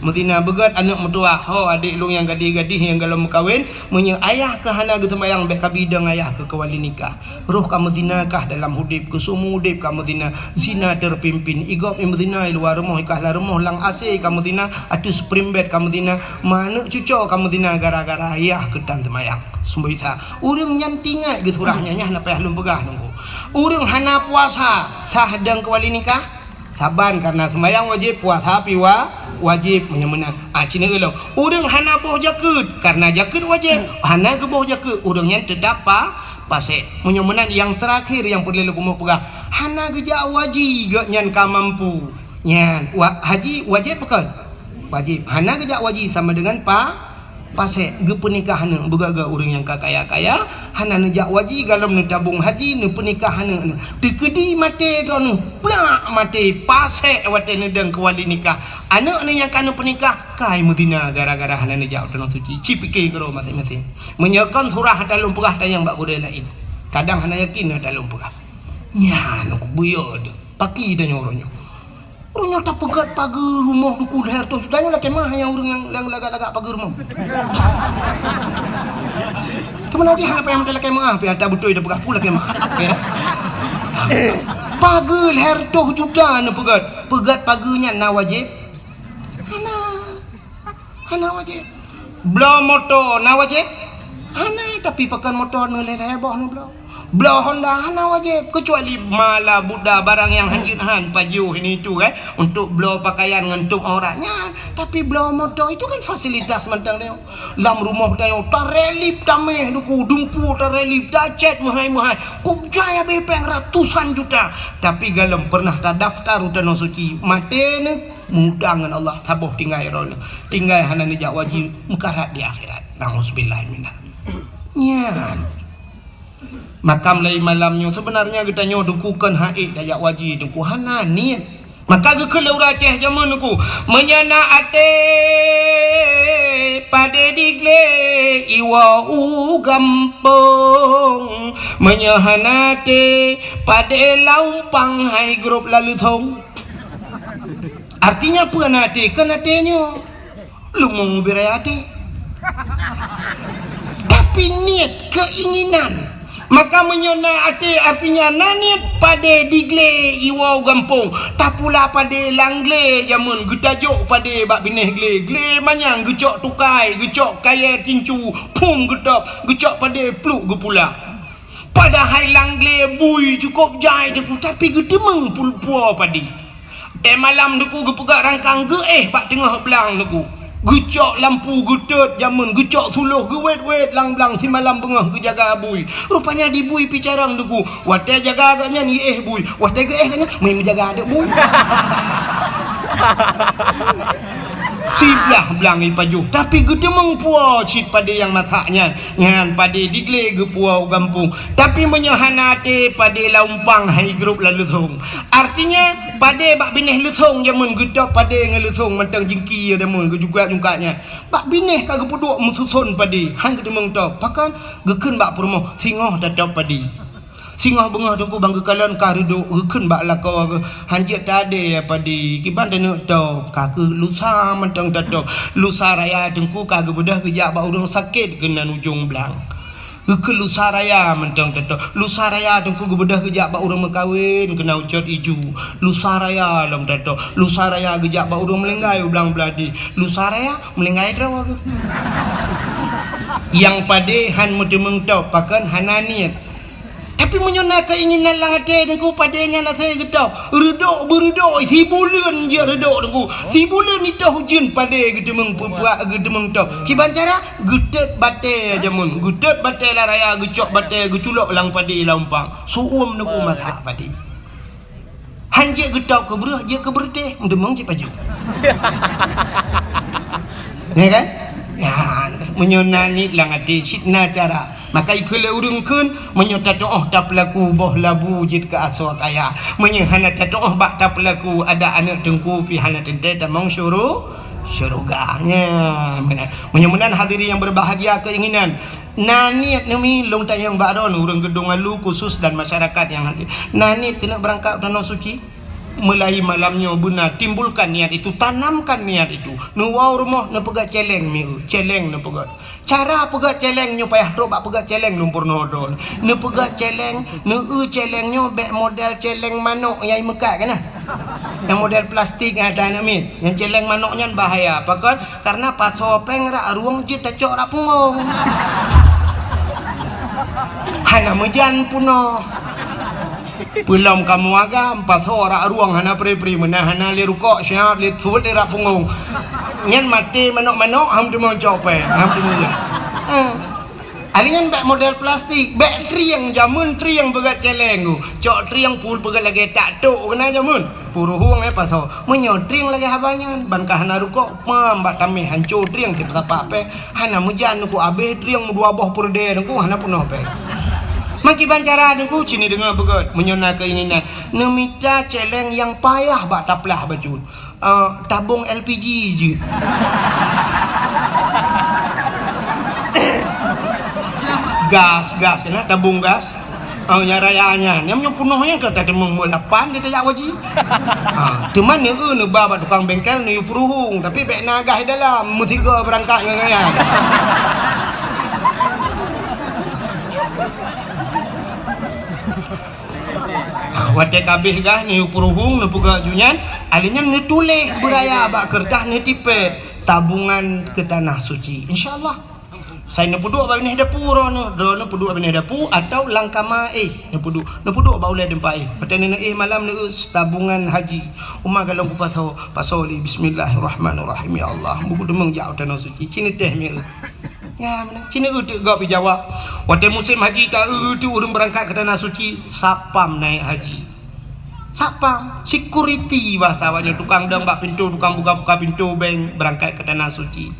Medina begat anak mertua ho adik long yang gadis yang galau kawin menye ayah ke hana ke sembayang beh kabidang ayah ke wali nikah roh kamu zina kah dalam hudip ke sumu hudip kamu zina zina terpimpin igok Medina luar rumah ikah la rumah lang ase kamu zina atu spring bed kamu zina mana cucu kamu zina gara-gara ayah ke tan sembayang sembaita urang nyantingai ge surahnya nya na payah lum pegah nunggu urang hana puasa sahdang ke wali nikah saban karena sembayang wajib puasa piwa wajib menyemena cina gelau urang hana boh jakut karena jakut wajib hana ke boh jakut urangnya tetap pasek menyemenan yang terakhir yang perlu lu mau pegang hana gejak wajib gak nyan ka mampu nyan haji wajib bukan wajib hana gejak wajib sama dengan pasek ge pernikahan begaga urang yang kaya hana nejak wajib galam ne tabung haji ne pernikahan ne tekedi mate don plak mate pasek wate ne deng ke wali nikah anak ne yang kana pernikah kai Medina gara-gara hana nejak tanah suci cipike kero masing-masing menyekan surah dalam pegah tayang bak gudai lain kadang hana yakin dalam pegah nya no buyod paki tanya orangnya Orangnya tak pegat pagar rumah ku leher tu. Tanya lah kemah yang orang yang lagak-lagak pagar rumah. Kemana aja hana payah mendalah kemah. Pihak tak betul dia pegat pula kemah. Ya. Pagar leher tu juga na pegat. Pegat pagarnya na wajib. Hana wajib. Belah motor na wajib. Hana tapi pakan motor na leher bawah na belah. Belah Honda hana wajib kecuali mala Buddha barang yang hanjin pajuh ini itu kan untuk belah pakaian ngentuk orangnya, tapi belah motor itu kan fasilitas mentang dia lam rumah dia tarelip tameh duku dumpu tarelip dacet mahai kubjaya bepeng ratusan juta, tapi galem pernah tak daftar utano suci mate ne mudah dengan Allah tabuh tinggal rona tinggal hana ni jak wajib mukarat di akhirat. Nauzubillah minal nyan makam lain malamnya sebenarnya kita nyo dukukan haid dayak wajib duku hana niat maka ke kelau Aceh zaman aku menyana ate pada digle iwa gampong menyahanate pada laupang hai grup lalu thong. Artinya apa nate kan atenya lumung birayate tapi niat keinginan. Maka menyona ate artinya naniat pada digle iwau gampung tak pula pada langle jamun getajuk pada bak bineh gle manyang gecok tukai gecok kaya tincu pung gedap gecok pada pluk gepula pada hai langle bui cukup jai deku tapi gedemeng pulpua padi malam deku gepegak rangkang ge bak tengah belang deku gecok lampu getut jamun gecok suluh gewet lang si malam bengah ke jaga bui rupanya di bui picarang deku watai jaga agaknya ni bui watai ke agaknya main menjaga adik bui siblah belangi pajuh tapi gede mengpua cit pada yang mataknya nyan pada digle ge puau gampung tapi menyahanate pada laumpang hai grup lalu thong artinya pada bak bineh lusong jamun gedap pada ngelusong mentang jingki ada mun juga jungkanya bak bineh kagak puduk mususun pada hang gede mengtop pakan geken bak permoh singoh tatap pada singoh bengah tungku bangga kalan kariduk geken bak lakau hanjit tade pada kiban denu to kake lusa mentang tatap lusa raya tungku kagak bedah kejak bak urang sakit kena ujung belang ke lusa raya mentang tetap lusa raya tengku gebedah kejak bak urang berkahwin kena ucot iju lusa raya lam tetap lusa raya kejak bak urang melenggai ulang beladi lusa raya melenggai draw yang pade han mesti mengtau pakan hananiat tapi menyona keinginan lang ate dengku padanya nase getau redok beredok si bulan je redok dengku si bulan ni tah hujan pade gedemeng puak gedemeng tau kiban cara gedet bate jamun gedet bate la raya gecok bate geculok lang pade laumpang suum dengku masak pade hanjek getau ke bereh je ke berdeh demeng cik paju ya kan ya menyona ni lang ate sitna cara maka ikula urung kun menyota doa tak pelaku boh labu jid ke aswa kaya menyehana doa bak tak pelaku ada anak tengku pi hana tente tamang syuruganya menyemenan hadiri yang berbahagia keinginan nanit nami long tayang baron urang gedung alu khusus dan masyarakat yang hadir nanit kena berangkat tanah suci mulai malamnya benar timbulkan niat itu tanamkan niat itu nuwau rumah na pegat celeng miu celeng na pegat cara pegat celeng nyo payah ro bak pegat celeng lumpur nodon na pegat celeng na celeng nyo bek model celeng manok yang mekat kan yang model plastik ada nak min yang celeng manoknya bahaya pakat karena pasopeng rak ruang je tacok rak punggung hana mejan puno belum kamu agam pas orang ruang hana pri menahan ali rukuk syab li thul li rak punggung nyen mati manok ham tu mau cope ham tu mau alingan bek model plastik bek triang jamun triang begat celeng cok triang pul begat lagi tak tok kena jamun puru huang paso menyo triang lagi habanya ban ka hana rukuk pam bak tamih hancur triang kita apa pe hana mujan ku abe triang dua boh purde ku hana punoh pe maki bancara dengku cini dengar begat menyona keinginan nemita celeng yang payah bak taplah baju tabung LPG je gas kena tabung gas Oh nyarayanya, nyamnya punohnya ke tadi mengmulapan dia tak wajib. Teman ni ne baba tukang bengkel ni peruhung tapi bek nagah dalam mutiga berangkat dengan. Wate kabeh gah ni peruhung ni puga junyan, alinya ni tulis beraya bak kertas ni tipe tabungan ke tanah suci. Insyaallah. Saya nak puduk bab ni dapur no, no puduk bab ni dapur atau langkama na puduk bau le dempai. Petani ni malam ni tabungan haji. Umma kalau ku pasoli bismillahirrahmanirrahim ya Allah. Buku demeng jauh tanah suci. Cini teh mi. Ya mana? Cini utek gak pi jawab. Waktu musim haji tak tu urang berangkat ke tanah suci sapam naik haji. Sapam, security bahasa awaknya tukang dang bak pintu, tukang buka-buka pintu bank berangkat ke tanah suci.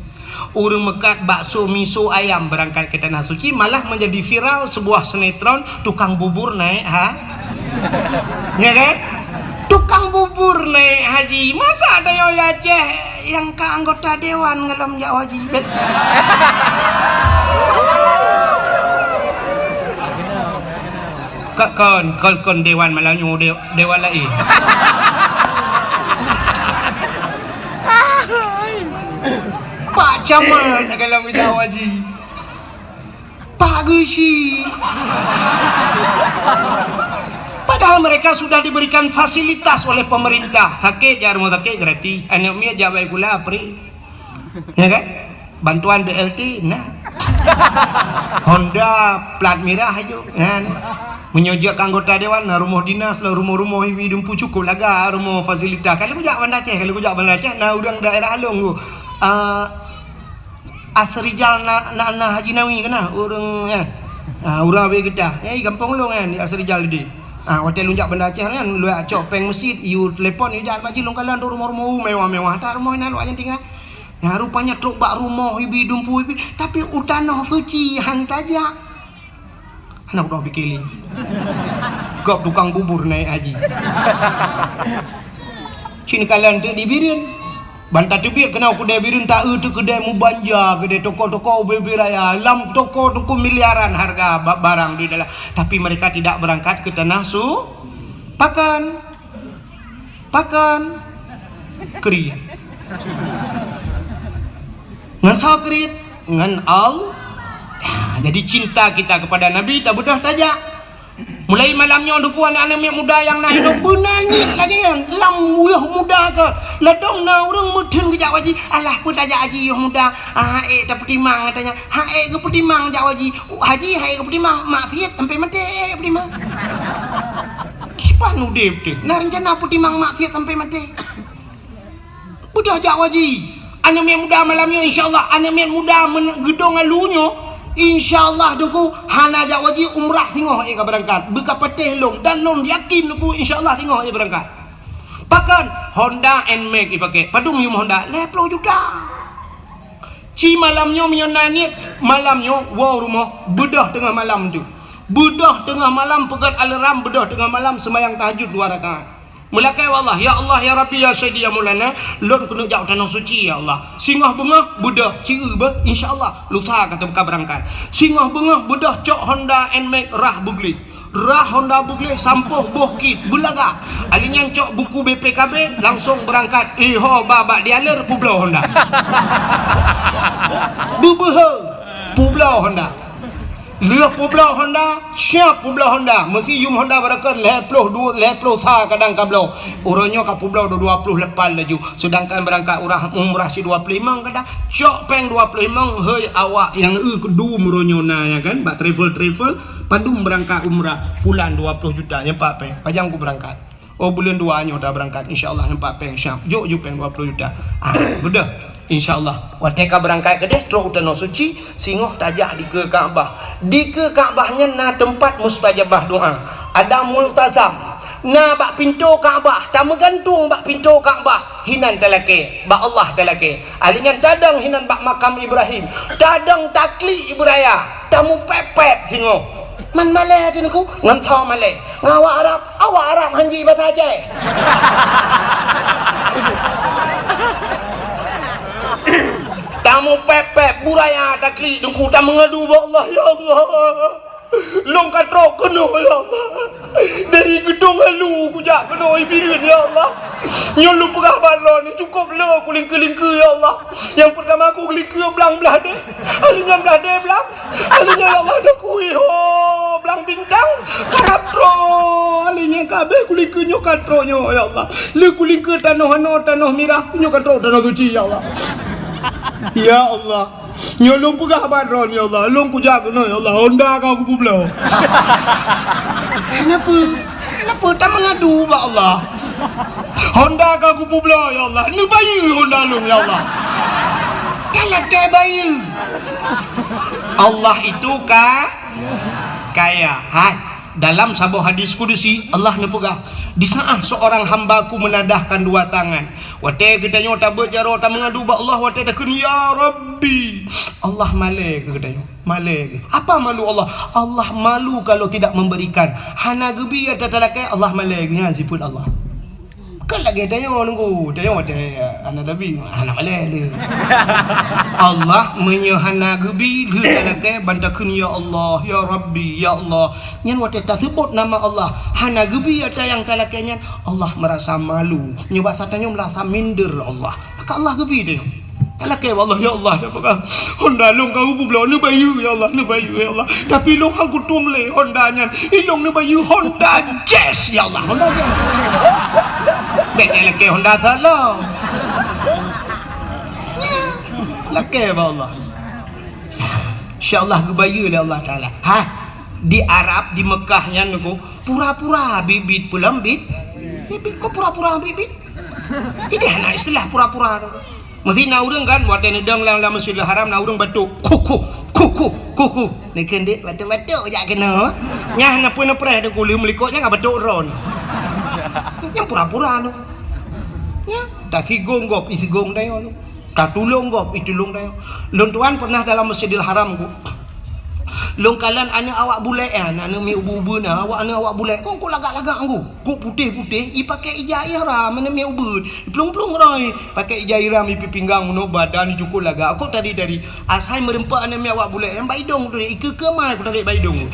Urang mekat bakso miso ayam berangkat ke tanah suci malah menjadi viral sebuah sinetron tukang bubur naik ya kan? Tukang bubur naik haji. Masa ada yo Aceh yang ke anggota dewan ngelam jak haji. Kon dewan malah nyu dewan lain. Pak Camat kalau bijak haji. Pak Gusi. Padahal mereka sudah diberikan fasilitas oleh pemerintah. Sakit jar rumah sakit gratis. Anak mia jabai gula apri. Ya kan? Bantuan BLT nah. Honda plat merah aja. Kan? Menyojak anggota dewan nah, rumah dinas lah, rumah-rumah hidup cukup laga rumah fasilitas. Kalau bijak Banda Aceh, nah udang daerah Halong tu. Asrijal na Haji Nawi kena urang ya. Urang abe Kedah. Ya gampang long kan di Asrijal di. Hotel lunjak Banda Aceh kan lu acok peng masjid, you telefon you jangan baji long kalan rumah-rumah mewah-mewah. Tak rumah nan wak tinggal. Ya rupanya truk bak rumah ibi dumpu ibi tapi utanah suci hantaja. Anak dah bikiling. Gop tukang bubur naik haji. Cini kalian tu dibirin. Bantah tebir kena kedai birin tak tu kedai mubanja, kedai toko-toko bebi raya, lam toko-toko miliaran harga barang di dalam. Tapi mereka tidak berangkat ke tanah pakan keri. Ngan sakrit, ngan al. Ya, jadi cinta kita kepada Nabi tak bedah tajak. Mulai malamnya dukuan anak muda yang nak hidup benanyi lagi kan lam uyuh muda ke ledong na urang mudun ke jawaji alah pun saja haji yuh muda tak petimang katanya ke petimang jawaji haji ke petimang maksiat sampai mati petimang kipan udip deh nah rencana petimang maksiat sampai mati budak jawaji anak muda malamnya insyaallah anak muda gedong alunyo InsyaAllah duku hana jawaji umrah tengok ia berangkat buka petih long dan long yakin duku InsyaAllah tengok ia berangkat pakan Honda NMAX dipakai padung yum Honda 20 juta ci malamnya menyonaniat malamnya wow rumah bedah tengah malam tu bedah tengah malam pegat alarm bedah tengah malam sembahyang tahajud 2 rakaat melakai wallah ya Allah ya Rabbi ya Sayyidi ya Maulana lon kena jauh tanah suci ya Allah singah bengah bedah ciri ber insyaallah lusa kata buka berangkat singah bengah bedah cok Honda NMAX rah Honda Bugli sampuh bohkit bulaga alinya cok buku BPKB langsung berangkat ho babak dialer Pulau Honda bubehe Pulau Honda Leh Pulau Honda, siap Pulau Honda. Mesti yum Honda berakan leploh sa kadang kablo. Urangnya ke Pulau 20 lepas laju. Sedangkan berangkat umrah si 25 kadang. Cok peng 25 hei awak yang kedua muronyo na ya kan. Bak travel padum berangkat umrah bulan 20 juta nyempak peng. Pajang ku berangkat. Oh bulan 2 nya dah berangkat insyaallah nyempak peng siap. Jok peng 20 juta. Bedah. InsyaAllah wateka berangkat ke deh terus tanah suci singoh tajak di ke Kaabah Kaabahnya na tempat mustajabah doa ada multazam na bak pintu Kaabah tak menggantung bak pintu Kaabah hinan telake bak Allah telake alingan tadang hinan bak makam Ibrahim tadang takli Ibraya tamu pepet singoh man malay dinku ngan caw malay awak Arab hanji bahasa Aceh tamu pepep buraya takli dengku tak mengadu Allah ya Allah Long katrok kena ya Allah. Dari gedung halu kujak kena ibirin ya Allah. Nyolong perah balon ni cukup lah aku lingka-lingka ya Allah. Yang pertama aku lingka belang belah deh. Alinya belah deh belang. Alinya ya Allah dah kui ho belang bintang. Katro. Alinya kabeh aku lingka nyo katro nyo ya Allah. Lu aku lingka tanah merah nyo katro tanah suci ya Allah. Ya Allah. Nyolong pegah badron ya Allah. Long ku jaga no ya Allah. Honda kau ku pulau. Kenapa tak mengadu ba Allah? Honda kau ku pulau ya Allah. Ni bayu Honda long ya Allah. Kalau ke bayu. Allah itu kaya. Dalam sebuah hadis kudusi Allah nepegah di saat seorang hambaku menadahkan dua tangan wate katanya tak berjaro tak mengadu ba Allah wate dah ya Rabbi Allah malai ke katanya malai apa malu Allah malu kalau tidak memberikan hana gebi ada talakai Allah malai ke siput Allah kan lagi tanya nunggu tanya wate anak nabi anak malai dia Allah menyehana gebi lu talakai bantakeun ya Allah ya Rabbi ya Allah nyan wate tak sebut nama Allah hana gebi ada yang talakainya Allah merasa malu nyoba satanya merasa minder Allah maka Allah gebi dia talakai Allah ya Allah dah pakai Honda long kau pulau ni bayu ya Allah ni bayu ya Allah tapi long hang kutum le Honda nyan ilong ni bayu Honda Jazz ya Allah Honda Jazz betul lagi Honda salah laki Allah insyaAllah gebayu oleh Allah Ta'ala di Arab di Mekahnya nuku pura-pura bibit pulang bibit pura-pura bibit ini anak istilah pura-pura mesti na urang kan buat nedang lang Masjidil Haram na urang batuk kuku ni kendik batuk jak kena nyah na pun preh de kulim likoknya ngak batuk ron yang pura-pura nu nya tak sigong gop isigong dayo nu tak tulung gop itulung dayo lon tuan pernah dalam Masjidil Haram ku long kalan anak awak bulek anak mi ubu-ubu na awak bulek kau lagak-lagak ku putih-putih i pakai ijah ihram mana mi ubu plung-plung roi pakai ijah ihram i pinggang no badan cukup lagak aku tadi dari asai merempak anak mi awak bulek yang baidong tu ke mai aku tarik baidong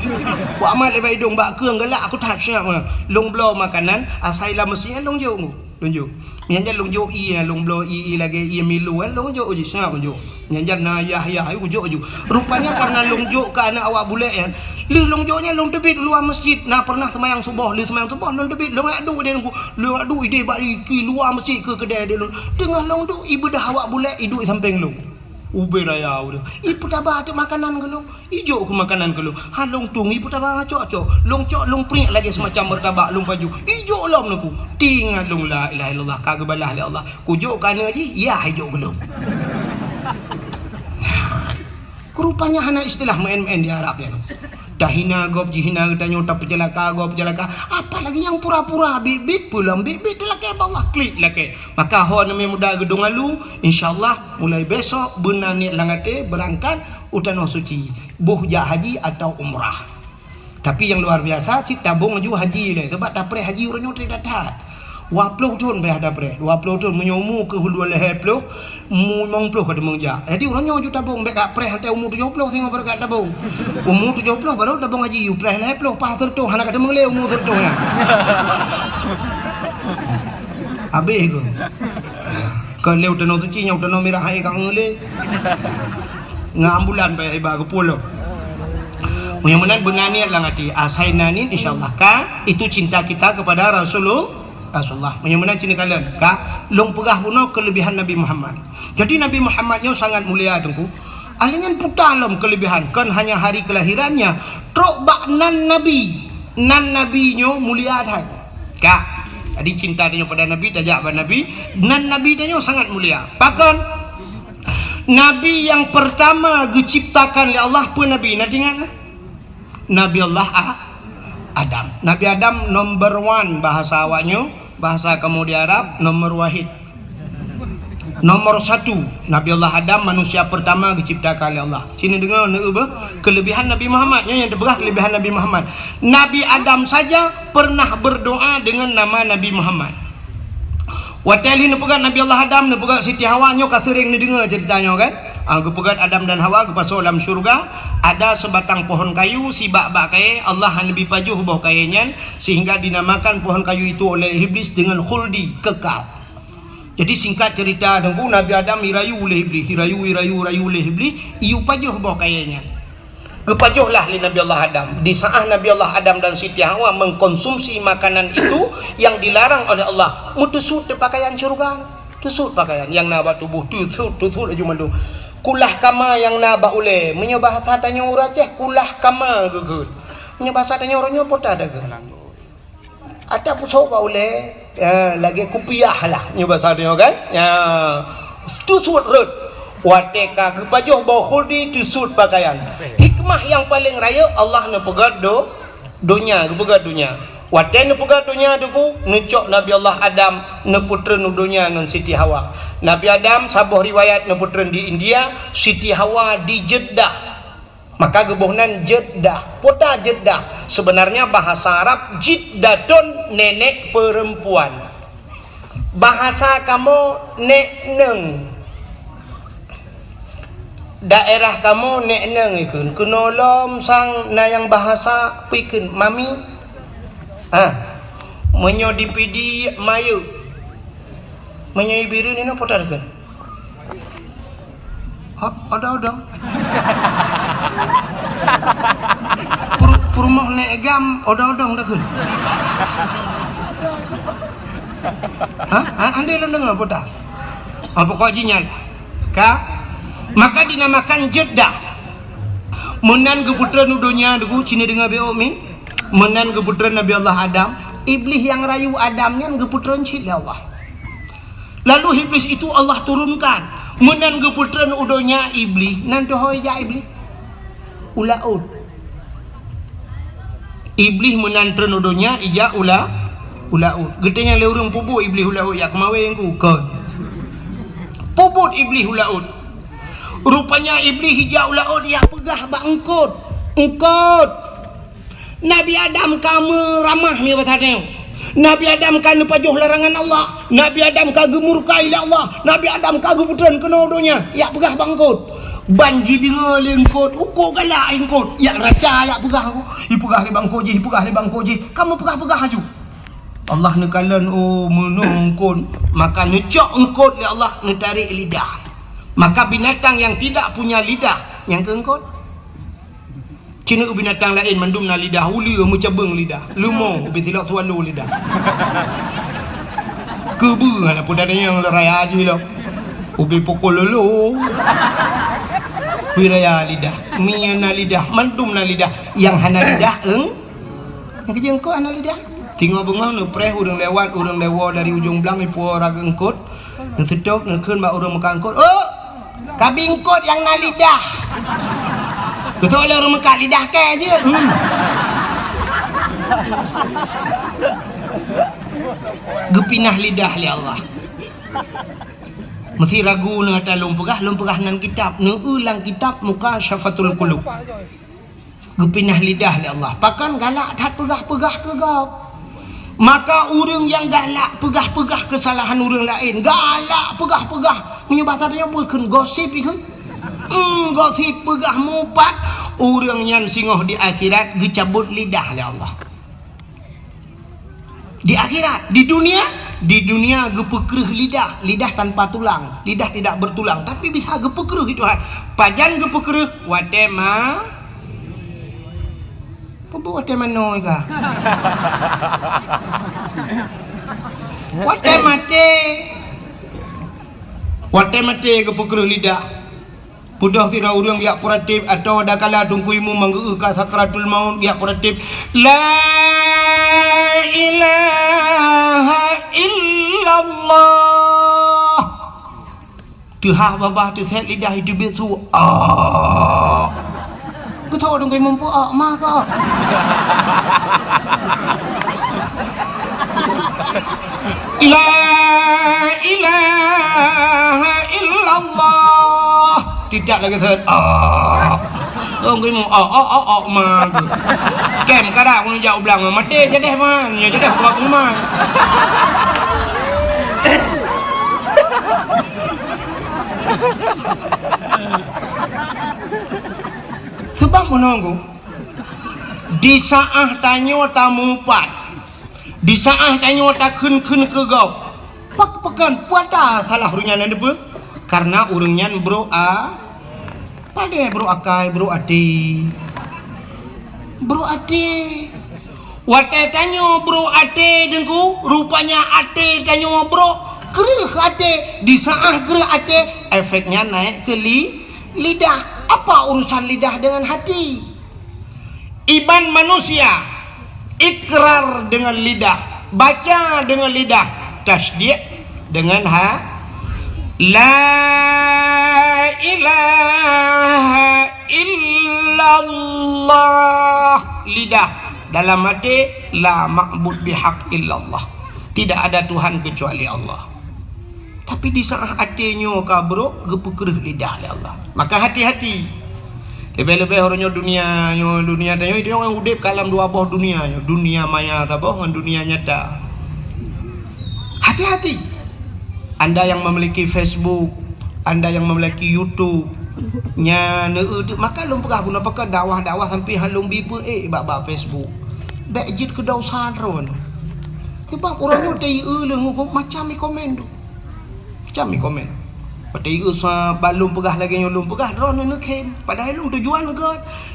ku amat le baidong bak keung galak aku tak siap long blow makanan asai lah mestinya long jo lonjo nyanjan lonjo i long blow i lagi i milu lonjo uji siap lonjo nyanjan na ya ayo ujo rupanya karena longjo ke anak awak bulek kan lu longjonya long tebit luar masjid nah pernah semayang subuh long tebit long adu dia lu adu ide bari ki luar masjid ke kedai dia tengah long du ibadah awak bulek idu samping long ube raya udah ibu tabah ada makanan ke long ijo ke makanan ke long long tung ibu tabah cok long pring lagi semacam bertabak long baju ijo lom aku tinggal long la ilaha illallah kagak balah oleh Allah kujo kana ji ya ijo ke long rupanya hana istilah main-main di Arab ya dahina gop jihina tanya tak pecelaka gop pecelaka apalagi yang pura-pura bibit pulang bibit laki Allah klik laki maka ho nama muda gedung alu insyaallah mulai besok benani langate berangkat utanoh suci buhja haji atau umrah tapi yang luar biasa si tabung aju haji le sebab tak pre haji urang tidak datat 20 tahun dah ada pre 20 tahun menyomu ke hulu leher ploh mu 50 kada mengja jadi orangnya aju tabung bek pre hantai umur 70 tengok berkat tabung umur 70 baru tabung haji you pre leher ploh pas tertu hana kada mengle umur tertu ya abe go kalau utano tu cinya utano merah hai kang ngele ngambulan pe iba ke pulau mudah-mudahan benani lang ati asai nanin insyaallah ka itu cinta kita kepada Rasulullah menyembuhkan cini kalian ka long pegah puno kelebihan Nabi Muhammad jadi Nabi Muhammadnya sangat mulia tengku alingan putalam kelebihan kan hanya hari kelahirannya trok bak nan nabinya mulia dah ka jadi cinta dia pada Nabi tajak pada Nabi nan Nabi dia sangat mulia bahkan Nabi yang pertama diciptakan oleh Allah pun Nabi nanti ingat Nabi Allah Adam Nabi Adam number 1 bahasa awaknya bahasa kamu di Arab nomor wahid nomor 1 Nabi Allah Adam manusia pertama diciptakan oleh Allah sini dengar kelebihan Nabi Muhammadnya yang terbegah kelebihan Nabi Muhammad Nabi Adam saja pernah berdoa dengan nama Nabi Muhammad Wateli nu pegat Nabi Allah Adam nu pegat Siti Hawa nyo kasering ni dengar ceritanya kan. Gu pegat Adam dan Hawa gu pasal dalam syurga ada sebatang pohon kayu si bak-bak kaya Allah lebih pajuh bawah kayanya sehingga dinamakan pohon kayu itu oleh iblis dengan khuldi, kekal. Jadi singkat cerita dengku Nabi Adam irayu oleh iblis, irayu oleh iblis, iu pajuh bawah kayanya. Kepajuhlah li Nabi Allah Adam. Di saat Nabi Allah Adam dan Siti Hawa mengkonsumsi makanan itu yang dilarang oleh Allah, mutusut de pakaian syurga, tusut pakaian yang naba tubuh tusut aja mandu. Kulah kama yang naba ule, menyo bahasa tanya uraceh kulah kama gegeun. Menyo bahasa tanya orangnya pota ada ke. Ada puso ba ule, lagi kupiah lah nyo bahasa tanya kan. Ya tusut rut. Wateka kepajuh bau khuldi tusut pakaian. Hikmah yang paling raya Allah ne pegat dunia, pegat dunia. Wate ne pegat dunia tuku necok Nabi Allah Adam ne putra nu dunia dengan Siti Hawa. Nabi Adam sabuh riwayat ne putra di India, Siti Hawa di Jeddah. Maka gebuhnan Jeddah, kota Jeddah. Sebenarnya bahasa Arab jiddatun nenek perempuan. Bahasa kamu nek neng. Daerah kamu nek neng ikun kenolom sang na yang bahasa pikun mami menyo dipidi mayu menyo ibiru ni no potar kan ada purmoh nek gam ada dah kan ande lo dengar potar apa kau jinyal ka. Maka dinamakan Jeddah. Menan keputra nudonya dugu cina dengar beomi. Menan keputra Nabi Allah Adam. Iblis yang rayu Adamnya keputra cili Allah. Lalu iblis itu Allah turunkan. Menan keputra nudonya iblis. Nanti hoja iblis. Ulaud. Iblis menan nudonya ija ulaud. Getenya leurung pubu iblis ulaud ya kemawe yang ku kon. Puput iblis ulaud. Rupanya iblis hijau laut yang pegah bak engkut. Nabi Adam kamu ramah ni batanya. Nabi Adam kan pajuh larangan Allah. Nabi Adam kagum murkai Allah. Nabi Adam kagum putran kena donya. Ya pegah bak engkut. Banji dengar lengkut. Uko galak engkut. Ya raja ya pegah aku. Ipegah li bangkoji, ipegah li bangkoji. Kamu pegah-pegah aju. Allah nekalan menungkun. Maka necok engkut li Allah netarik lidah. Maka binatang yang tidak punya lidah yang keengkot cina binatang lain mandum na lidah huli mencabeng lidah lumo ubi tilak tualu lidah kebu ana pun ada yang leraya aja lo ubi pukul lulu wiraya lidah miana lidah mandum na lidah yang hana lidah yang kejengkot hana lidah tinggal bengah nu preh urang lewat urang lewa dari ujung belang ipu raga engkot nu sedok nu keun ba urang mekangkot kabingkot yang na lidah betul ada orang mekat lidah ke je gepinah lidah li Allah mesti ragu na ta lumpegah nan kitab nu ulang kitab muka syafatul qulub gepinah lidah li Allah pakan galak tat pegah-pegah ke gap. Maka orang yang galak pegah-pegah kesalahan orang lain, galak pegah-pegah menyebabkannya bukan gosip ikut gosip pegah mupat orang yang singoh di akhirat dicabut lidah oleh Allah. Di akhirat, di dunia gepekreh lidah tanpa tulang, lidah tidak bertulang tapi bisa gepekreh itu kan pajan gepekreh watema Pupu wate mano ika. Wate mate ke pukul lidah. Pudah tidak urang dia puratif atau ada kala tungkuimu manggu ka sakratul maut dia puratif. La ilaha illallah. Tuha babah tu set lidah itu besu. Ku tahu dong kai mampu mah ka. La ilaha illallah. Tidak lagi set. Dong kai mu mah. Kem kada aku jauh belang mati je deh man. Ya je deh buat rumah. Sebab menunggu di saat tanya tamu pat, di saat tanya tak kun ke gau pak pekan puata salah urangnya nanda ber karena urangnya bro pada bro akai bro ade wate tanya bro ade dengku rupanya ade tanya bro gereh ade di saat gereh ade efeknya naik ke lidah. Apa urusan lidah dengan hati? Iman manusia ikrar dengan lidah, baca dengan lidah, tasdid dengan la ilaha illallah, lidah, dalam hati la ma'bud bihaq illallah, tidak ada Tuhan kecuali Allah. Tapi di saat hatinya kabro gepukereh lidah oleh Allah. Maka hati-hati. Lebih-lebih orangnya dunia tanya itu orang udip kalam dua boh dunia, dunia maya taboh dengan dunia nyata. Hati-hati. Anda yang memiliki Facebook, Anda yang memiliki YouTube, maka lum pegah guna pakai dakwah sampai halung bibu bab Facebook. Bejit ke daw sadron. Sebab orangnya tei macam komen tu. Macam komen. Pati usah balum pegah lagi nyolum pegah drone nak kem. Padahal long tujuan ke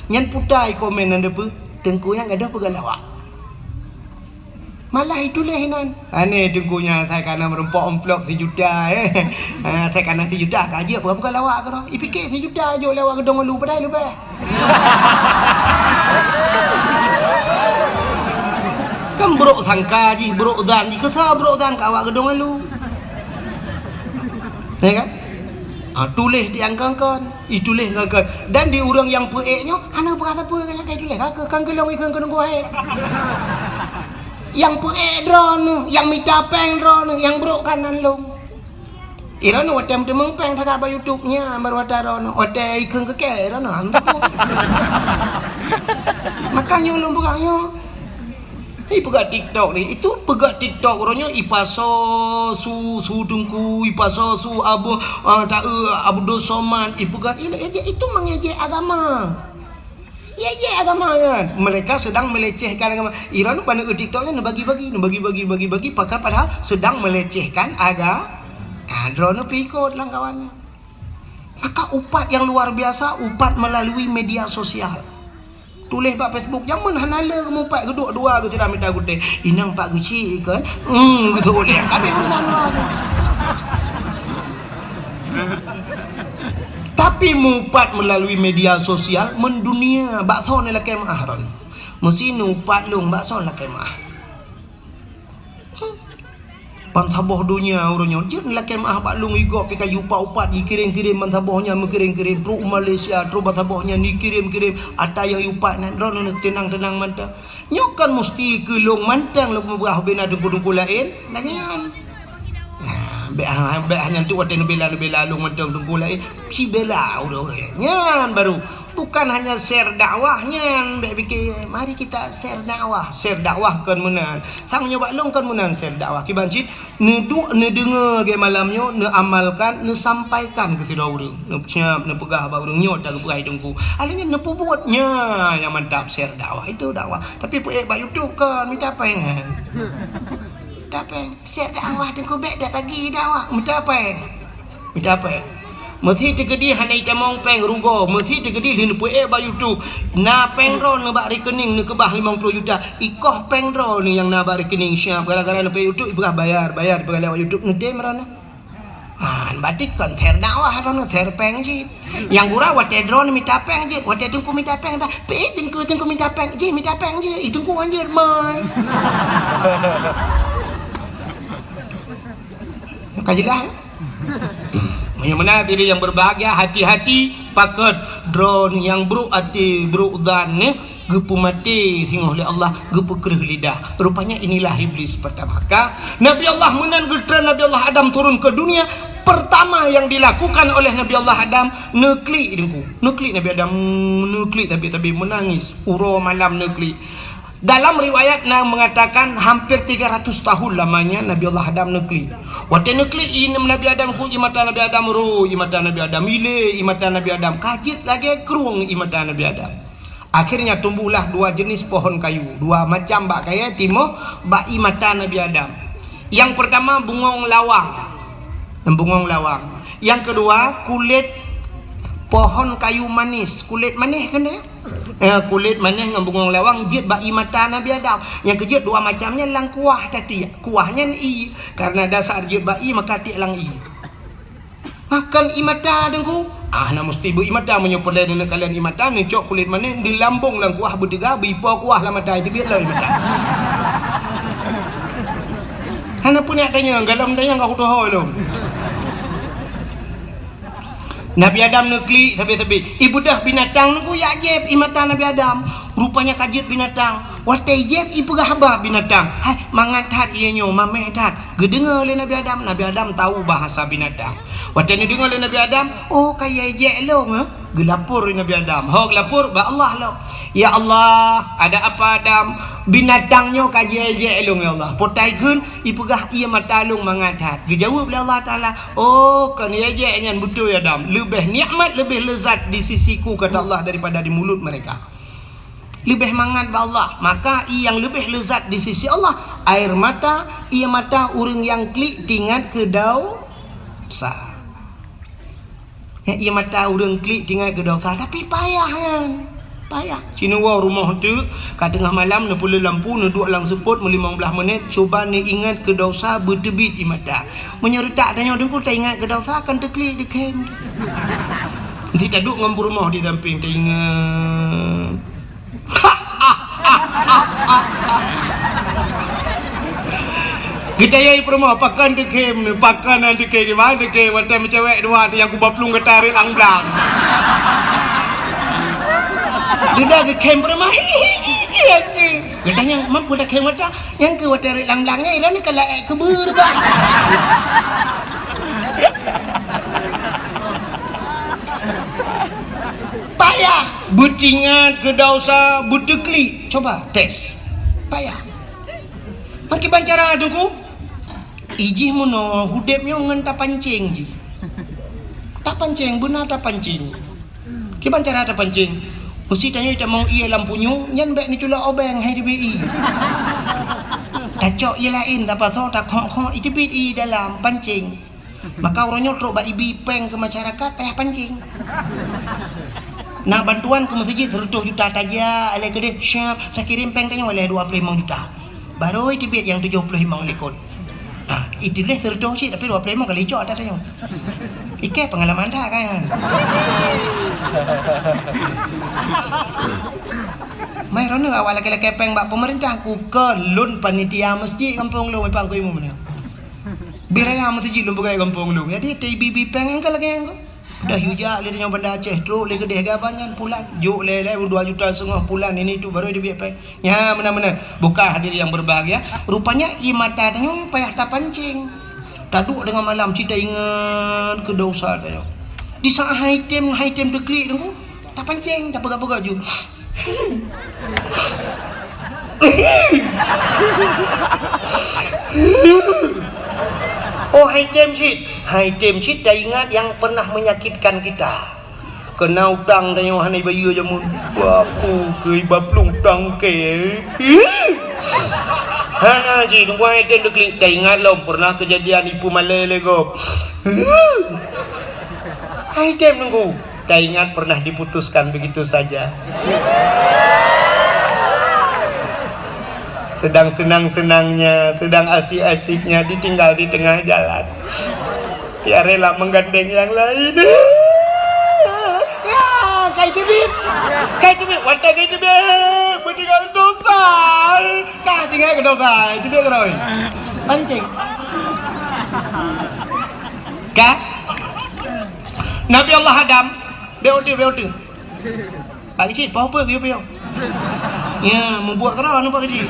nyan putai komen anda pe tengku yang ada pegah lawak. Malah itu lehinan. Ane tengkunya saya kana merempok amplop 1 juta saya kana 1 juta gaji apa pegah lawak ke. Ipikir 1 juta aja lawak gedong lu padahal lu pe. Kan bro sangka ji bro dan ji kesa bro dan kawak gedong lu. Ya kan? Tulis diangkangkan, itulis ngangkan. Dan di orang yang peeknya, ana berkata apa kayak tulis kan gelong ikan kena kuat. Yang peek drone, yang minta peng drone, yang bro kanan long. Irano watem temeng peng tak apa YouTube-nya baru ada drone, ada ikan keke irano anda pun. Makanya ulung berangnya. Pegat TikTok ni, itu pegat TikTok orangnya ipaso su dengku ipaso su abu abu dosoman ipegat itu mengejek agama. Ya agama kan. Mereka sedang melecehkan agama. Iran pada TikToknya bagi-bagi padahal sedang melecehkan agama. Drone pikot lang kawan. Maka upat yang luar biasa, upat melalui media sosial. Tulis pak Facebook jangan hanala kamu pak geduk dua ke tidak minta gede inang pak guci kan gitu boleh tapi urusan luar. Tapi mupat melalui media sosial mendunia bakso ni lah kemah ron mesti nupat lung bakso lah kemah pan saboh dunia orangnya jen lah kemah pak lung igop pika yupa upat dikirim-kirim pan sabohnya mengirim-kirim pro Malaysia tro pan sabohnya dikirim-kirim ataya yupat nan ron tenang-tenang mantap nyokan mesti ke lung mantang lu berah bena dengku-dengku lain lagian be hanya tu waten bela lung mantang dengku lain si bela orang-orang nyan baru bukan hanya share dakwahnya be fikir mari kita share dakwah kan menang sang nyoba long kan menang share dakwah kibancit ne dengar ke malamnya ne amalkan ne sampaikan ke tidak orang ne siap ne pegah ba orang nyot tak pegai dengku alanya ne buatnya yang mantap share dakwah itu dakwah tapi pe ba YouTube kan minta pengen share dakwah dengku be dak lagi dakwah minta pengen mesti tegedi hanai tamong peng rugo mesti tegedi lin pu ba YouTube na pengro ne bak rekening ne kebah 50 juta ikoh pengro ni yang na bak rekening siap gara-gara ne pe YouTube ibah bayar lewat YouTube ne dem rana batik kan share dakwah rana share peng jit yang gura wate drone minta peng jit wate tungku minta peng dah pe tungku minta peng jit itungku anjir mai kajilah yang mana tadi yang berbahagia hati-hati pakai drone yang bro ati bro dan gepu mati singgoh oleh Allah gepu kereh lidah rupanya inilah iblis pertama Nabi Allah menan getra Nabi Allah Adam turun ke dunia pertama yang dilakukan oleh Nabi Allah Adam nekli Nabi Adam nekli tapi menangis uro malam nekli Dalam riwayat mengatakan hampir 300 tahun lamanya Nabi Allah Adam nekli. Waktu nekli ini Nabi Adam ku imata Nabi Adam ru, imata Nabi Adam ile, imata Nabi Adam kajit lagi kerung imata Nabi Adam. Akhirnya tumbuhlah dua jenis pohon kayu, dua macam bak kaya timo bak imata Nabi Adam. Yang pertama bungong lawang. Yang kedua kulit pohon kayu manis, kulit manis kan ya? Kulit manis dengan bungong lawang jid bak imata Nabi Adam. Yang kejut dua macamnya lang kuah tadi. Kuahnya i karena dasar jid bak i maka ti lang i. Makan imata dengku. Nak mesti bu imata menyopolai dengan kalian imata ni cok kulit manis di lambung lang kuah bertiga bipo kuah lah mata itu biarlah imata. Hana punya tanya galam tanya enggak udah lo. Nabi Adam nekli tapi ibu dah binatang nunggu ya jeb imata Nabi Adam rupanya kajit binatang watai jeb ibu gahaba binatang hai mangatat ianyo mametat gedengar oleh Nabi Adam tahu bahasa binatang watai ni dengar oleh Nabi Adam oh kaya jeb lo gelapur Nabi Adam gelapur ba Allah lo ya Allah ada apa Adam binatangnya kaje elong ya Allah potai kun ipegah ia matalung mangatat dijawab oleh Allah Taala oh kan ya je nyan betul ya Adam lebih nikmat lebih lezat di sisiku kata Allah daripada di mulut mereka lebih mangat ba Allah maka yang lebih lezat di sisi Allah air mata ia mata urang yang klik tingat ke dosa ya ia mata urang klik tingat ke dosa tapi payah kan payah cina wau rumah tu kat tengah malam nak pula lampu nak duduk lang seput 15 minit cuba ni ingat ke dosa bertebit di mata menyeretak tanya dengku tak ingat ke dosa akan terklik di kem nanti tak duduk ngampu rumah di samping tak ingat kita yai rumah pakan di kem ni pakan nanti ke gimana ke waktu cewek dua yang ku baplung ke tarik lang-lang dia ke kem rumah katanya mampu dah kem mata yang ke water lang-langnya ini ni kalau kebur bah payah butingat ke dosa butekli coba tes payah makin bancara adungku iji muno hudepnya ngan tak pancing ji tak pancing benar tak pancing ki bancara tak pancing mesti tanya tak mau ia lampunya nyan baik ni cula obeng hai DBI tak cok ia lain dapat so tak kok itu i dalam pancing maka orangnya teruk bak ibi peng ke masyarakat payah pancing nak bantuan ke masjid 100 juta taja alai gede siap tak kirim peng tanya oleh 25 juta baru itu biat yang 75 lekon itu leh 100 sih tapi 25 kali cok tak tanya Ike pengalaman tak kan? Mai rono awal laki-laki peng bak pemerintah ku kelun panitia masjid kampung lu pang ku imu mana. Biraya masjid lu bukai kampung lu. Jadi TBB peng engkau lagi engkau. Dah hujak le dengan benda Aceh teruk le gede gabanyan pulan. Juk le 2,5 juta pulan ini tu baru dia biar peng. Ya mana-mana bukan hadir yang berbahagia. Rupanya imata tanya payah tak pancing. Taduk dengan malam kita ingat ke dosa dia. Di saat item deklik tu tak pancing, tak pegang-pegang ju. Oh item shit dah ingat yang pernah menyakitkan kita. Kena utang tanya hanai bayu jamun. Baku ke baplung tangke. Hana ji tunggu item deklik dah ingat lo pernah kejadian ipu malai lego. Item nunggu dah ingat pernah diputuskan begitu saja. Sedang senang-senangnya, sedang asik-asiknya ditinggal di tengah jalan. Ya rela menggandeng yang lain. Ya, kai tebit, wadah kai tebit, bertinggal dosa. Kah tinggal ke dosa, itu dia keroi. Pancing. Kah? Nabi Allah Adam, beotu. Pak kecil, apa kau? Ya, membuat kerana nampak kecil.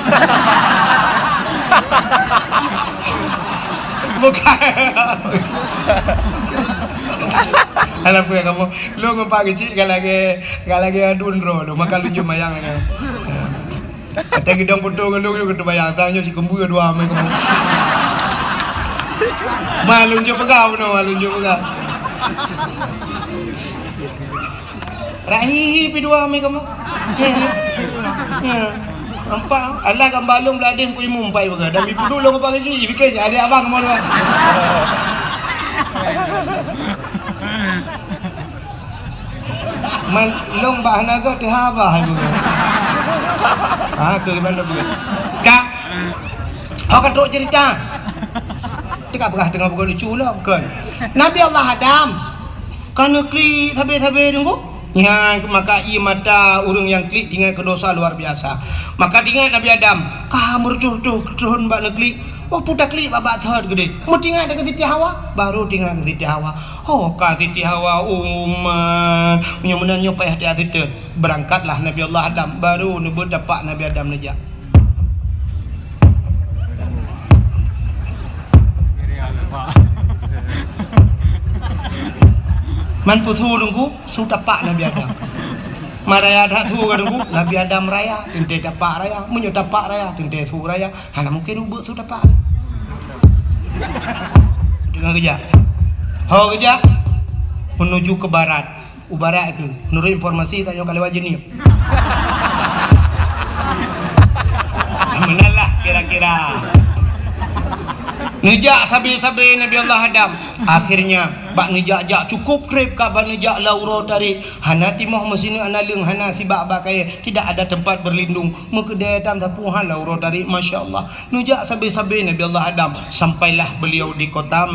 Bukan. Anak gue kamu, lu ngumpak kecil kalau lagi adun ro, lu makan lu mayang lagi. Kata gidang potong ngelung kata bayang tanya si kembu dua ame kamu. Malun je pegau no, malun je pegau. Rahi pi dua ame kamu. Ya. Nampak alah gambalung belading ku mumpai baga. Dan ibu dulu ngapa sih? Fikir ada abang mau dua. Man long bahana go teh abah ibu. Ke mana bu? Kak. Kau tok cerita. Tikap berah tengah bukan lucu lah kan. Nabi Allah Adam kan negeri tabe-tabe dengku. Ya, maka ia mata urang yang klik tinggal ke dosa luar biasa. Maka tinggal Nabi Adam, kamu turun mbak negeri. Oh pudak klik babak third gede. Mau tinggal dekat Siti Hawa, baru tinggal ke Siti Hawa. Oh kan Siti Hawa umat, punya nyupai hati-hati tu. Berangkatlah Nabi Allah Adam, baru nebut dapat Nabi Adam najak. Man putu dengku sudah pak Nabi Adam. Maraya dah tu dengku Nabi Adam raya, tente dapat raya, menyo dapat raya, tente su raya. Hana mungkin ubuk sudah pak. Dengan kerja. Ho kerja menuju ke barat. Ubarat ke. Menurut informasi tanya kalau wajib ni. Menalah kira-kira. Ngejak sabi-sabi Nabi Allah Adam. Akhirnya bak ngejak-jak cukup trip ka bak ngejak lauro tarik. Hana timoh mesini analung hana si bak kaya tidak ada tempat berlindung. Mekedai tam tapuhan lauro tarik masya-Allah. Ngejak sabi-sabi Nabi Allah Adam sampailah beliau di kota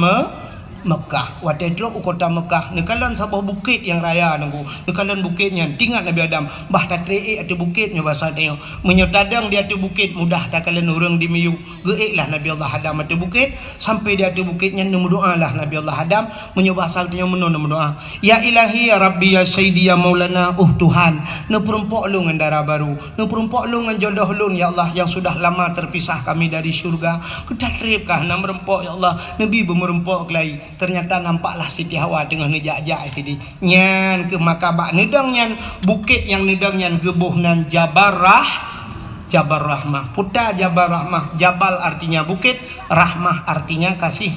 Mekah. Waktu itu kota Mekah. Nekalan sebuah bukit yang raya nunggu. Nekalan bukitnya. Tinggal Nabi Adam. Bah tak treik ada bukitnya bahasa dia. Menyotadang dia tu bukit mudah tak kalian orang di miyu. Geiklah Nabi Allah Adam ada bukit. Sampai dia tu bukitnya nombor doa lah Nabi Allah Adam. Menyobah saltnya nombor doa. Ya ilahi ya Rabbi ya Sayyidi ya Maulana. Tuhan. Ne perumpok lu dengan darah baru. Ne perumpok lu dengan jodoh lu ya Allah. Yang sudah lama terpisah kami dari syurga. Kita tripkah nak merempok ya Allah. Nabi bermerempok kelai. Ternyata nampaklah Siti Hawa tengah nejak-jak tadi. Nyan ke makabak nedang nyan bukit yang nedang nyan gebuh nan Jabal Rahmah. Puta Jabal Rahmah. Jabal artinya bukit, Rahmah artinya kasih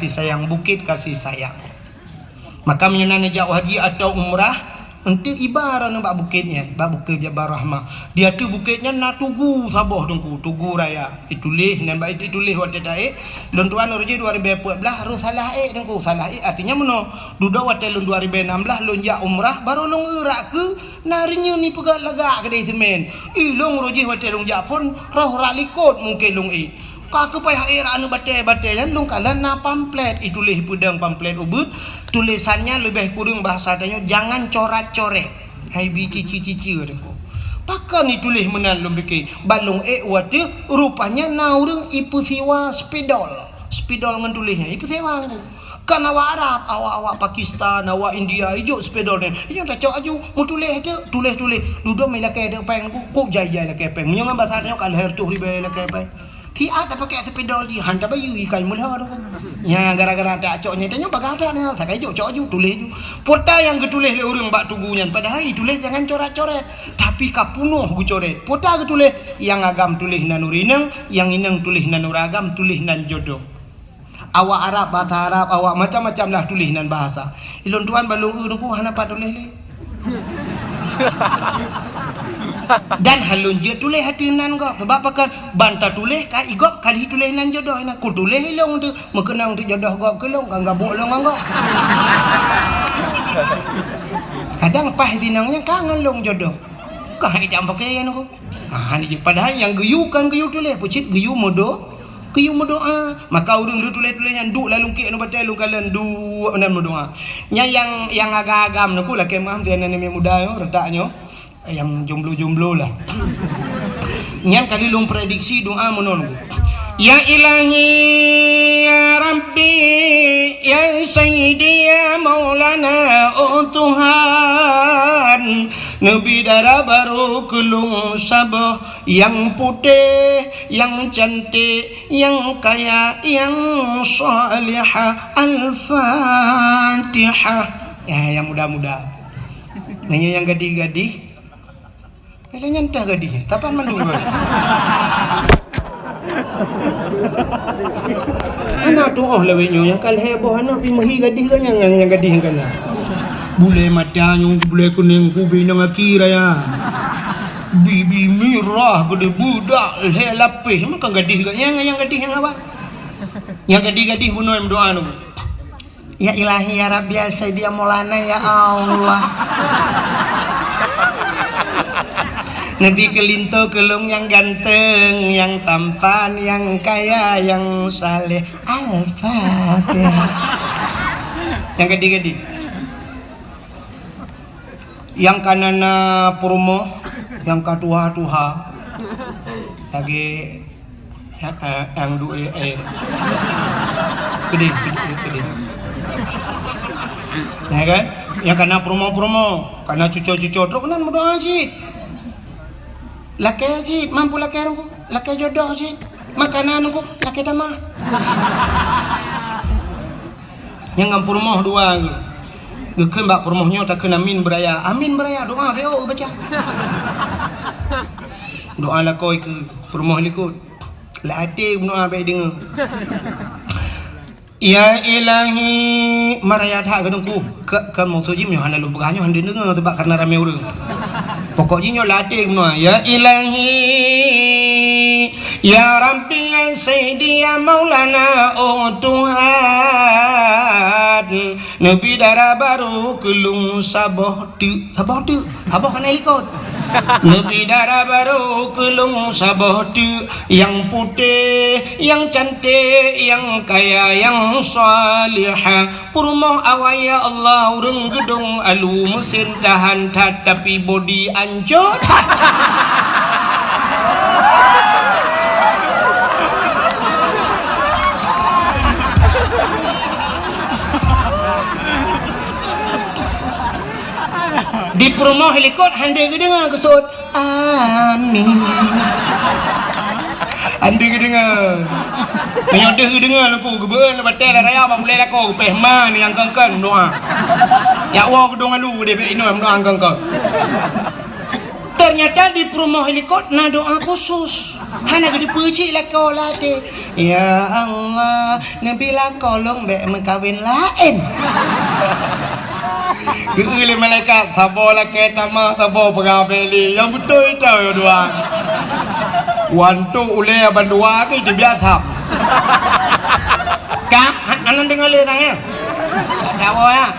sayang bukit, kasih sayang. Maka menyenang nejak haji atau umrah nanti ibarat nampak bukitnya, bukit Jabal Rahmah. Dia tu bukitnya nak tugu saboh dengku, tugu raya. Itulih nampak itulih waktu taik. Dan tuan uruji 2014 harus salah dengku. Salah artinya meno. Duda waktu lun 2016 lonjak umrah baru long erak ke narinya ni pegat lagak kedai semen. Long uruji waktu lonjak pun roh ralikot mungkin long Kau payah era anu batai-batai kan long kalan na pamflet itulih pedang pamflet ubud tulisannya lebih kurang bahasa tanya jangan coret-coret hai bi cici-cici dengku. Pakan ditulis menan long fikir balong wate rupanya na urang ipu sewa spidol ngan tulisnya ipu sewa aku. Kan awak Arab, awak Pakistan, awak India hijau spedol ni. Yang tak cok aju, mu tulis duduk mai lakai de peng ku jai-jai lakai peng. Menyo bahasa tanya kal her tu ribe lakai peng. Ti ada pakai sepedol di handa bayu ikai mula tu. Ya gara-gara tak coknya tanya bagada ni tak hijau cok aju tulis ju. Pota yang ketulis le urang bak tugunya padahal tulis jangan coret-coret. Tapi kapunuh gu coret. Pota ketulis yang agam tulis nan urinang, yang inang tulis nan uragam, tulis nan jodoh. Awak Arab, bahasa Arab, awak macam-macam lah tulis nan bahasa. Ilon tuan balung urangku hana pa tulis le. Dan halun je tulis hati nan kau sebab pakan banta tulis ka igop kali tulis nan jodoh ina ku tulis long tu mekenang tu jodoh gop ke long kan gabuk long kau kadang pah dinangnya kangen long jodoh kah idam pakai yang aku ni padahal yang geyu tulis pucit geyu modo maka urang lu tulis-tulis yang duk lalu ke anu batai lu kalan du nan modoa nya yang agak-agam naku lah kemah tian ni muda yo retaknyo yang jomblo lah. Nyan kali long prediksi doa menon. Ya ilahi ya Rabbi ya Sayyidi ya Maulana Tuhan Nabi darah baru kelung sabah yang putih yang cantik yang kaya yang salihah Al-Fatihah. Ya yang muda-muda nanya yang gadih-gadih Pele nyantah gadih, tapan mandung gue. Anak tu lewetnya yang kal heboh anak pi mahi gadih kan yang gadih kan. Bule matanya bule kuning kubi nang akira ya. Bibi mirah gede budak le lapih maka gadih kan yang gadih yang apa? Yang gadih bunuh yang doa nu. Ya ilahi ya Rabbi ya Sayyidi ya Maulana ya Allah. Nabi kelinto kelung yang ganteng, yang tampan, yang kaya, yang saleh. Al-Fatihah. Yang gede-gede. Yang kanana purmo, yang katuha-tuha. Lagi yang dua gede. Ya kan? Yang kana promo, kana cucu-cucu terus kan berdoa sih. Laki aja, mampu laki aku, laki jodoh aja, makanan aku, laki tamah. Yang ngampur moh dua, gekem bak permohnya tak kena amin beraya doa beo baca. Doa lah kau ke permoh likut, lah hati doa baik dengar. Ya ilahi marayat hak kedengku ke mau tuji mi hana lu bukannya hande dengar tebak karena rame urang. Pokoknya latih menua ya ilahi ya Rabbi ya Sayyidi ya Maulana oh Tuhan Nabi darah baru kelung saboh kan ikut Nabi darah baru kelung saboh yang putih yang cantik yang kaya yang salihah purmoh awaya Allah urang gedung alu mesin tahan tapi body anjot. Di promo helikot hande gedenga kesut amin hande gedenga menyodeh gedenga laku gebeun batel raya ba boleh laku pehman yang kengken doa ya wa gedong alu de ino doa kengken. Ternyata di promo helikot na doa khusus hana gede puji laku lade ya Allah nabi lakolong be mekawin lain. Gila malaikat sabo laki tamah sabo pegawai yang betul itu ya dua. Wantu ule bandua ke itu biasa. Kap anan dengar le tanya. Tahu ya.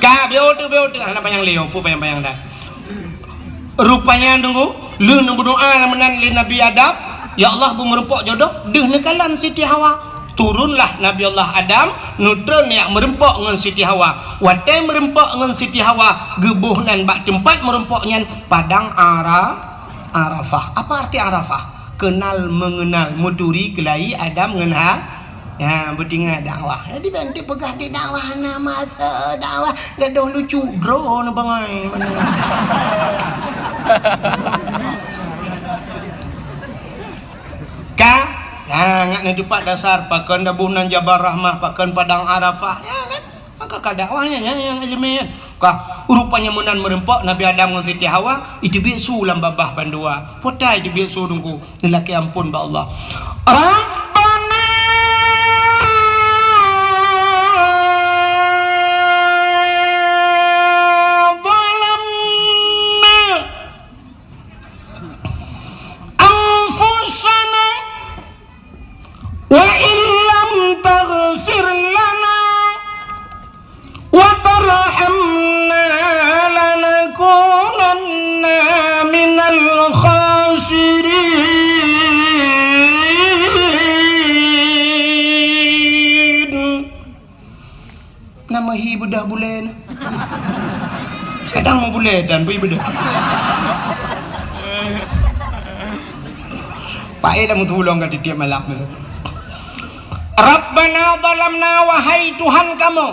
Kap beotu anak panjang leo pu panjang dah. Rupanya nunggu lu nunggu doa menan li Nabi Adam. Ya Allah bu merempok jodoh deh nekalan Siti Hawa. Turunlah Nabi Allah Adam nutron yang merempok dengan Siti Hawa watai merempok dengan Siti Hawa gebuhnan bak tempat merempoknya padang Arafah. Apa arti Arafah? Kenal mengenal muturi kelai Adam mengenal ya bertinggal dakwah jadi bantu pegah di dakwah nama dakwah gaduh lucu bro na bangai ngak ni cepat dasar pakan dabunan Jabar Rahmah pakan padang Arafah ya kan maka kadakwahnya yang ajemi kah rupanya menan merempok Nabi Adam dengan Siti Hawa itu bisu lam babah bandua potai itu bisu dungku lelaki ampun ba Allah Rabbana wa illam taghfir lana wa tarhamna lanakunanna minal khasirin. Nama hi bedah bulan sedang mau bulan dan bui bedah Pak Eda mau tolong kat tiap malam Rabbana zalamna wahai Tuhan kamu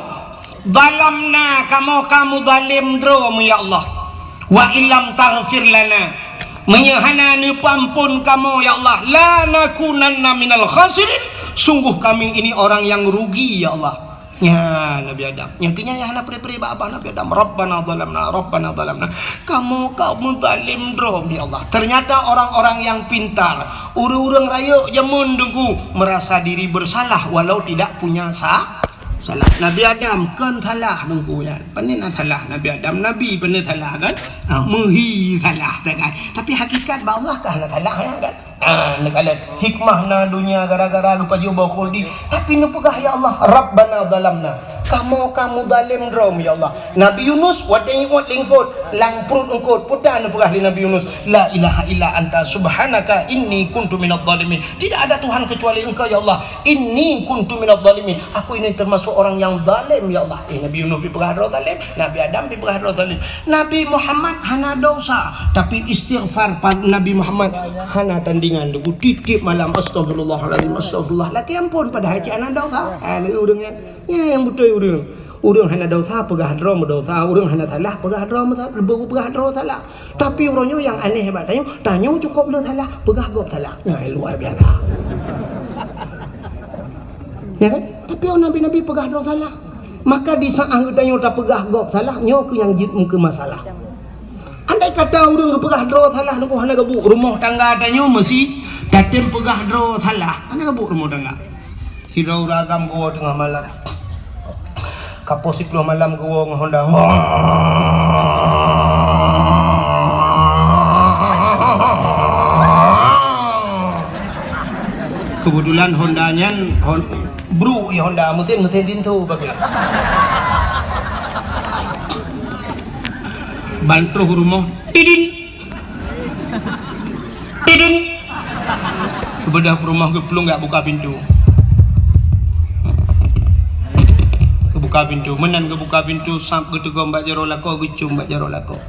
zalamna kamu zalim drum ya Allah wa illam taghfir lana menyahana ni pampun kamu ya Allah la nakunanna minal khasirin sungguh kami ini orang yang rugi ya Allah Ya Nabi Adam. Yang kenya yang hana peri-peri apa Nabi Adam. Rabbana zalamna. Kamu zalim drom ya Allah. Ternyata orang-orang yang pintar, urang raya jamun dengku merasa diri bersalah walau tidak punya salah. Nabi Adam kan salah dengku ya. Penin salah Nabi Adam, Nabi penin salah kan? Muhi salah kan. Tapi hakikat Allah kan salah ya kan. Kalau hikmah na dunia gara-gara lupa jubah khuldi, tapi nu pegah ya Allah. Rabbana zalamna. Kamu zalim drom ya Allah. Nabi Yunus wadai wat lingkut lang perut engkut putan nu pegah di Nabi Yunus. La ilaha illa anta subhanaka inni kuntu minadh dhalimin. Tidak ada Tuhan kecuali Engkau ya Allah. Inni kuntu minadh dhalimin. Aku ini termasuk orang yang zalim ya Allah. Nabi Yunus dipegah zalim, Nabi Adam dipegah zalim. Nabi Muhammad hana dosa, tapi istighfar Nabi Muhammad hana tandingan debu titip malam astagfirullahaladzim astagfirullah laki ampun pada haji anak dosa urang ya yang betul urang hana dosa pegah hadra dosa urang hana salah pegah hadra salah tapi orangnya yang aneh hebat tanya cukup lu salah pegah gop salah luar biasa ya kan tapi nabi-nabi pegah hadra salah maka di saat tanya tak pegah gop salah nyo ke yang jid ke masalah. Andai kata orang pegah draw salah nak hana gebuk rumah tangga tanya mesti datem pegah draw salah hana gebuk rumah tangga hirau ragam gua tengah malam kapo 10 malam gua ngehonda kebetulan hondanya bro ya Honda mesin tintu bagus bantu rumah tidin bedah rumah geplung nggak buka pintu kebuka pintu menan kebuka pintu samp getego mbak jaro lako gecum mbak jaro lako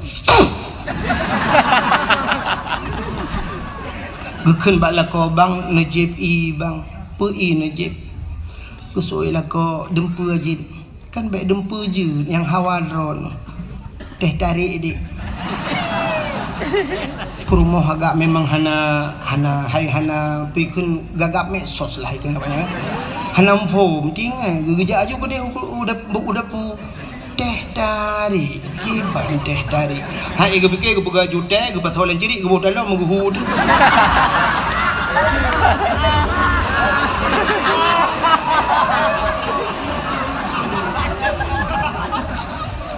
geken mbak lako bang najib i bang pi najib kusoi lako dempu ajin kan baik dempu je yang hawa drone teh tarik dik rumah agak memang hana pikun gagap mesos lah itu namanya hana form tinggal geja aja gede udah pu teh tarik kiban teh tarik hai ge pikir ge buka jute ge patolen ciri ge bodalo menguhud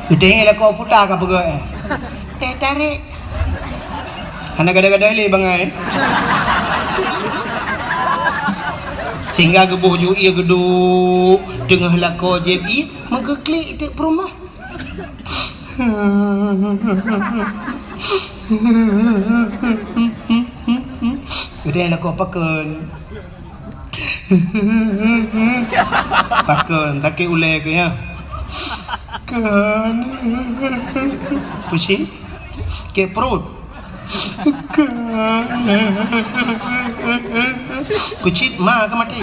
Gedeng lah kau putar ke apa teh tarik hana gada-gada ni bangai sehingga gebuh ju ia geduk tengah lako JB megeklik dek perumah gedeng lako paken tak ulai ke ya kan pusing ke perut kan kucit ma ke mati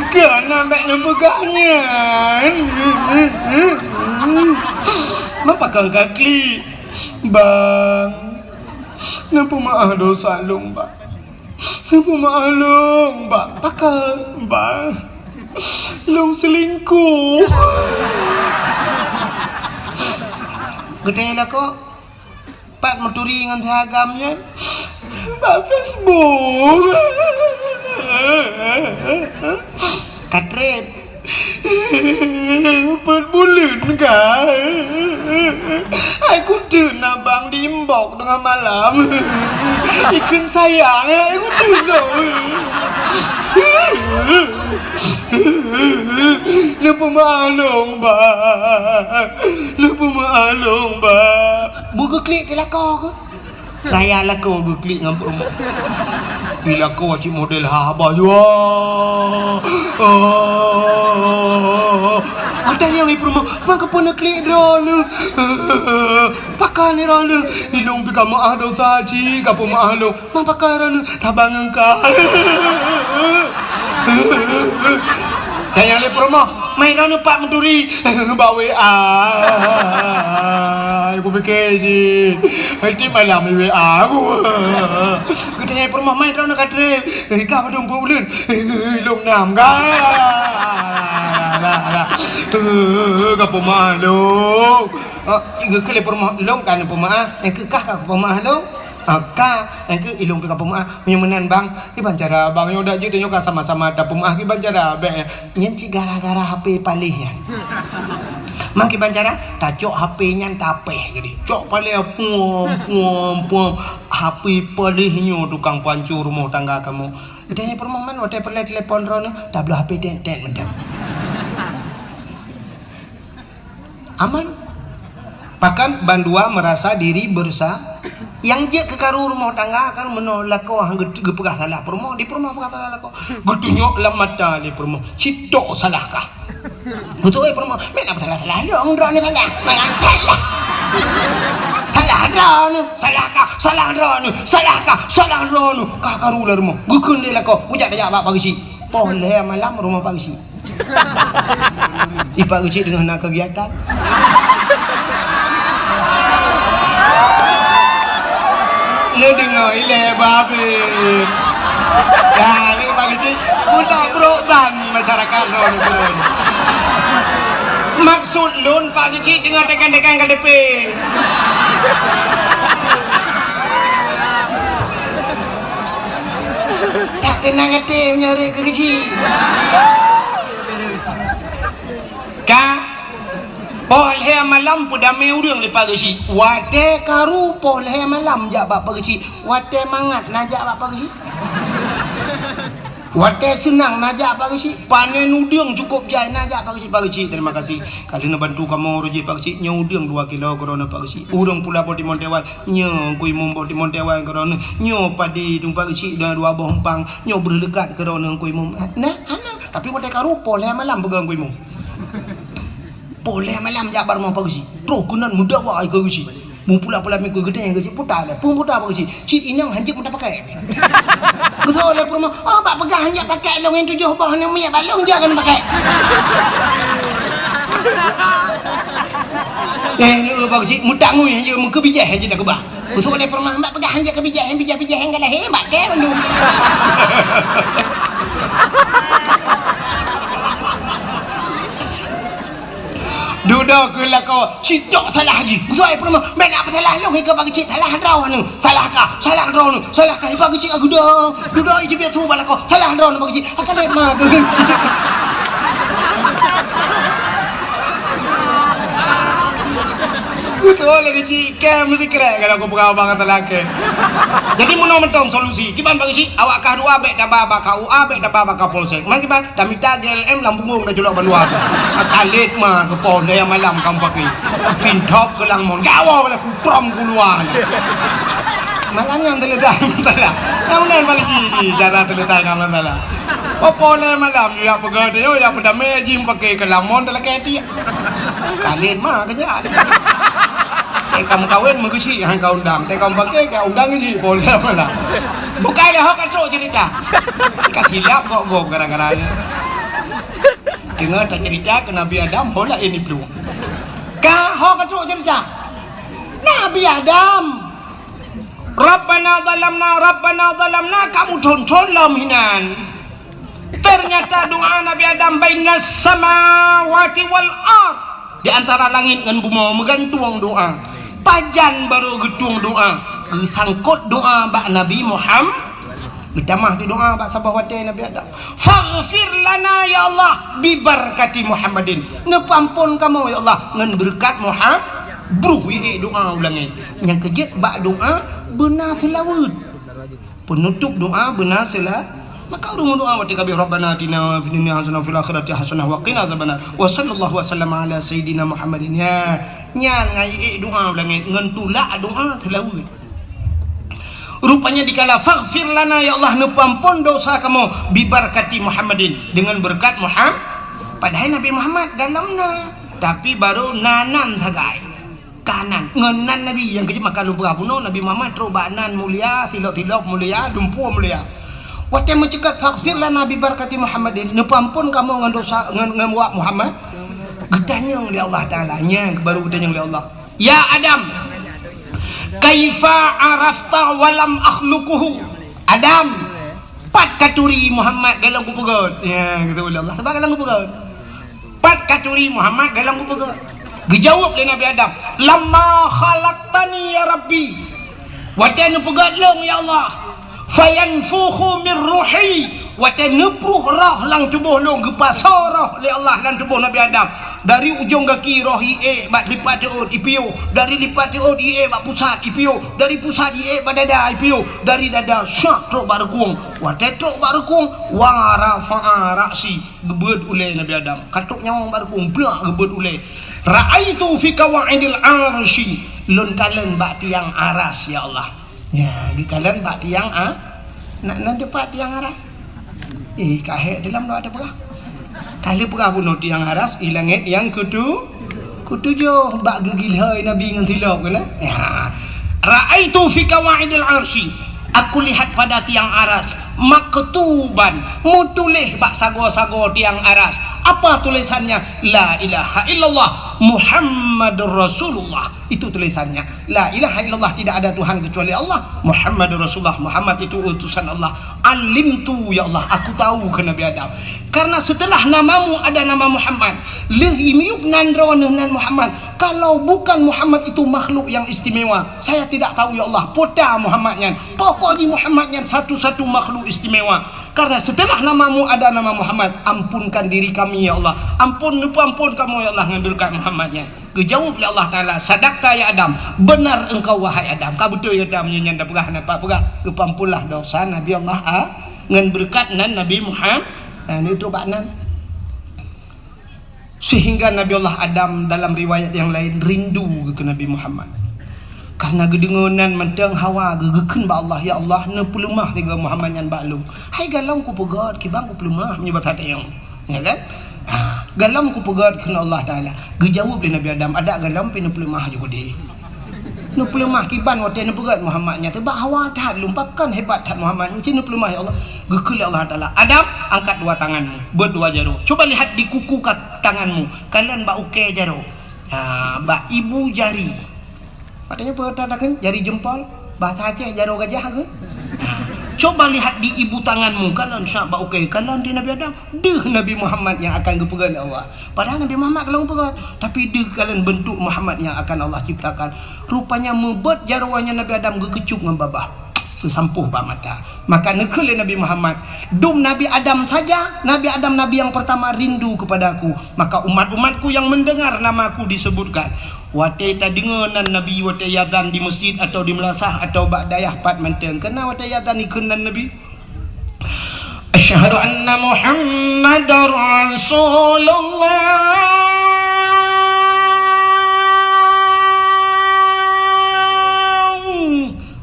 kan nampak pegangnya apa kau kaki bang nampu maaf dosa long bang nampu maaf long bang pakal bang long selingkuh gede lah kok pak meturi dengan seragamnya pak Facebook katrep bulan kah aku turun abang diimbok dengan malam ikan sayang aku turun lupa maklum buka klik ke lako ke raya lako buka klik dengan rumah bila kau cik model haba jua tanya mi promo maka pun klik drone pakai ni drone ilung bika maah do saji kapo maah lo mang pakaran tabang engkau tanya li promo Mai rono Pak Menturi. Bawa WA. Aku fikir je. Nanti malam WA aku. Kita yang permah mai rono kadre. Kau pada bulan. Long nam ka. Kau pemah long. Iga kele permah long kan pemah. Yang kekah pemah long. Ka yang ke ilung pika pemaah menyamanan bang iban cara bang yo dak je dan yo sama-sama ada pemaah iban cara be nyenci gara-gara HP palihan mangki bancara tacok HP nyan tapeh jadi cok palih pum HP palihnya tukang pancur rumah tangga kamu ditanya permoman wadah perle telepon rono tablo HP ten mendan aman bahkan bandua merasa diri bersa yang je kekaru rumah tangga kan menolak kau hangga gepegah salah permo di permo pegah salah kau getunyok lam mata di permo citok salahkah betul permo men apa salah dong drone salah malah salah drone kakaru lah rumah gukun dia lah kau ujak dah apa pagi si boleh malam rumah pagi si ipak uci dengan nak kegiatan lu dengar ile babe ya ini pagi sih udah berotan masyarakat lo maksud lun pagi sih dengan dekan-dekan KDP tak kena ngerti nyari ke kecil kak boleh malam pada meurang lepas gesi. Wate karu boleh malam jak bapa gesi. Wate mangat najak bapa gesi. Wate senang najak bapa gesi. Panen udang cukup jai najak bapa gesi. Terima kasih. Kali nak bantu kamu roji bapa gesi. Nyo udang 2 kilo korona bapa gesi. Urang pula bodi Montewan. Nyo kui mumbo di Montewan korona. Nyo padi tumpa gesi dan 2 buah empang. Nyo berdekat korona kui mum. Nah, ana. Tapi wate karu boleh malam pegang kui mum. Boleh malam jabar mau pagi terus kunan muda wah ikut gisi mau pula mikir gede yang gisi putar le pun putar pagi cit inyang hanjik putar pakai betul le perma oh bak pegang hanjik pakai long yang 7 bah yang minyak balong jangan pakai ni pagi mutak ngui hanjik muka bijak hanjik dah kebah betul le perma bak pegang hanjik ke bijak yang kan dah hebat ke belum duduk ke lah kau citok salah lagi betul perma main apa salah lu ke pagi cik salah draw nu salah draw nu pagi cik aku duduk je biar tu bala kau salah draw nu pagi cik akan lemah tu betul lagi cik kem mesti keren kalau aku pegawai banget lelaki jadi menong solusi kiban pagi cik awak kah 2 bek dah baba kau bek dah baba kau polsek man kiban dah minta GLM lambung dah julak bandua akalit mah ke pon yang malam kamu pakai tintop ke langmon gawa lah prom kuluan malam yang terletak mentala namun pagi cik cara terletak kamu mentala popole malam ya pegang dia ya pada meji pakai ke langmon dalam keti kalit mah kerja kamu kawin mengusi yang kau undang, kamu pakai kau undang ni boleh apa lah? Bukan dah kan terus cerita, kan hilap kok gara-gara dengar tak cerita ke Nabi Adam, bola ini belum. Kah kan terus cerita, Nabi Adam, Rabbana zalamna, kamu tonton lamhinan. Ternyata doa Nabi Adam bainas samawati wal ard, di antara langit dan bumi menggantung doa. Pajan baru getung doa kesangkut doa bak Nabi Muhammad minta maaf di doa bak sahabat Nabi Adam faghfir lana ya Allah bibarkati Muhammadin nepampun kamu ya Allah ngan berkat Muhammad bruhi doa ulangi yang kejut bak doa benar selawat penutup doa benar selawat maka urung doa wa tikabi rabbana atina fid dunya hasanah fil akhirati hasanah wa qina azabannar wa sallallahu wasallam ala sayidina Muhammadin ya nyan ngai doa ulangi ngan tulak doa selawat rupanya dikala faghfir lana ya Allah nepampun dosa kamu bibarkati Muhammadin dengan berkat Muhammad padahal Nabi Muhammad dalamna tapi baru nanan hagai kanan ngenan Nabi yang kecil maka lupa puno Nabi Muhammad terobak nan mulia tilok mulia dumpu mulia Wate mencegat faghfir lana bi barakati Muhammadin. Nepampun kamu ngan dosa ngan wa Muhammad. Getanya oleh Allah Taala nya baru getanya oleh Allah. Ya Adam, kaifa arafta walam akhluquhu. Adam, pat katuri Muhammad galang ku pegot. Ya kata oleh Allah. Sebab galang ku pegot. Pat katuri Muhammad galang ku pegot. Dijawab oleh Nabi Adam, lamma khalaqtani ya Rabbi. Wate nu pegot long ya Allah. Fayanfukhu min ruhi. Wate nepruh roh lang tubuh long gepasar roh oleh Allah dan tubuh Nabi Adam. Dari ujung kaki roh ie bat lipat teut ipiu, dari lipat teut ie bat pusat ipiu, dari pusat ie bat dada ipiu, dari dada syak truk barkung, wate truk barkung wara fa'arasi gebet ule Nabi Adam, katuk nyawang barkung blak gebet ule. Ra'aitu fi qawaidil arsy, lun kalen bak tiang aras ya Allah. Ya, di kalen bak tiang nak depat tiang aras. Kahek dalam doa ada perah. Kali perah bunuh tiang aras ilangit yang ketujuh bak gegil hai Nabi dengan tilap kena. Ya. Ra'aitu fi qawaidil arsy, aku lihat pada tiang aras maktuban mutulih bak sago-sago tiang aras. Apa tulisannya? La ilaha illallah Muhammadur Rasulullah. Itu tulisannya. La ilaha illallah, tidak ada Tuhan kecuali Allah. Muhammadur Rasulullah, Muhammad itu utusan Allah. Alimtu ya Allah, aku tahu ke Nabi Adam. Karena setelah namamu ada nama Muhammad. Lehimiuk nandronan Muhammad. Kalau bukan Muhammad itu makhluk yang istimewa, saya tidak tahu ya Allah. Pota Muhammadnya. Pokoknya Muhammadnya satu-satu makhluk istimewa. Karena setelah namamu ada nama Muhammad, ampunkan diri kami ya Allah. Ampun kamu ya Allah ngambilkan Muhammadnya. Kejawab oleh Allah Ta'ala, sadaqta ya Adam, benar engkau wahai Adam. Kau betul ya Adam nyanda perah napa perah kepampulah dosa Nabi Allah ngan berkat nan Nabi Muhammad. Ini itu baknan. Sehingga Nabi Allah Adam dalam riwayat yang lain rindu ke Nabi Muhammad. Karena gedengonan mentang hawa gegeken ba Allah ya Allah ne pelumah tiga Muhammad yang baklum. Hai galam ku pegat kibang ku pelumah menyebut hati yang. Ya kan? Galam ku pegat kena Allah Taala. Gejawab oleh Nabi Adam, ada galam pin pelumah juga dia. Nu pelumah kiban wate ne pegat Muhammadnya tebak hawa tat lumpakan hebat tat Muhammadnya cina pelumah ya Allah. Gekul Allah Taala. Adam, angkat dua tanganmu, berdua jaro. Coba lihat di kuku tanganmu. Kalian ba uke jaro. Ba ibu jari. Katanya pertatakan jari jempol, bahasa Aceh jaro gajah ke? Coba lihat di ibu tanganmu, kalian syabak okey, kalian di Nabi Adam, deh Nabi Muhammad yang akan gepegal Allah. Padahal Nabi Muhammad kalau pegal, tapi deh kalian bentuk Muhammad yang akan Allah ciptakan. Rupanya mebet jaruannya Nabi Adam gekecup dengan babah. Kesampuh ba mata. Maka nekele Nabi Muhammad, dum Nabi Adam saja, Nabi Adam Nabi yang pertama rindu kepadaku. Maka umat-umatku yang mendengar namaku disebutkan, wate tadenganan Nabi wate yadan di masjid atau di melasah atau ba'dayah pat menteng. Kena wate yadan ikenan Nabi. Asyhadu anna Muhammadar Rasulullah.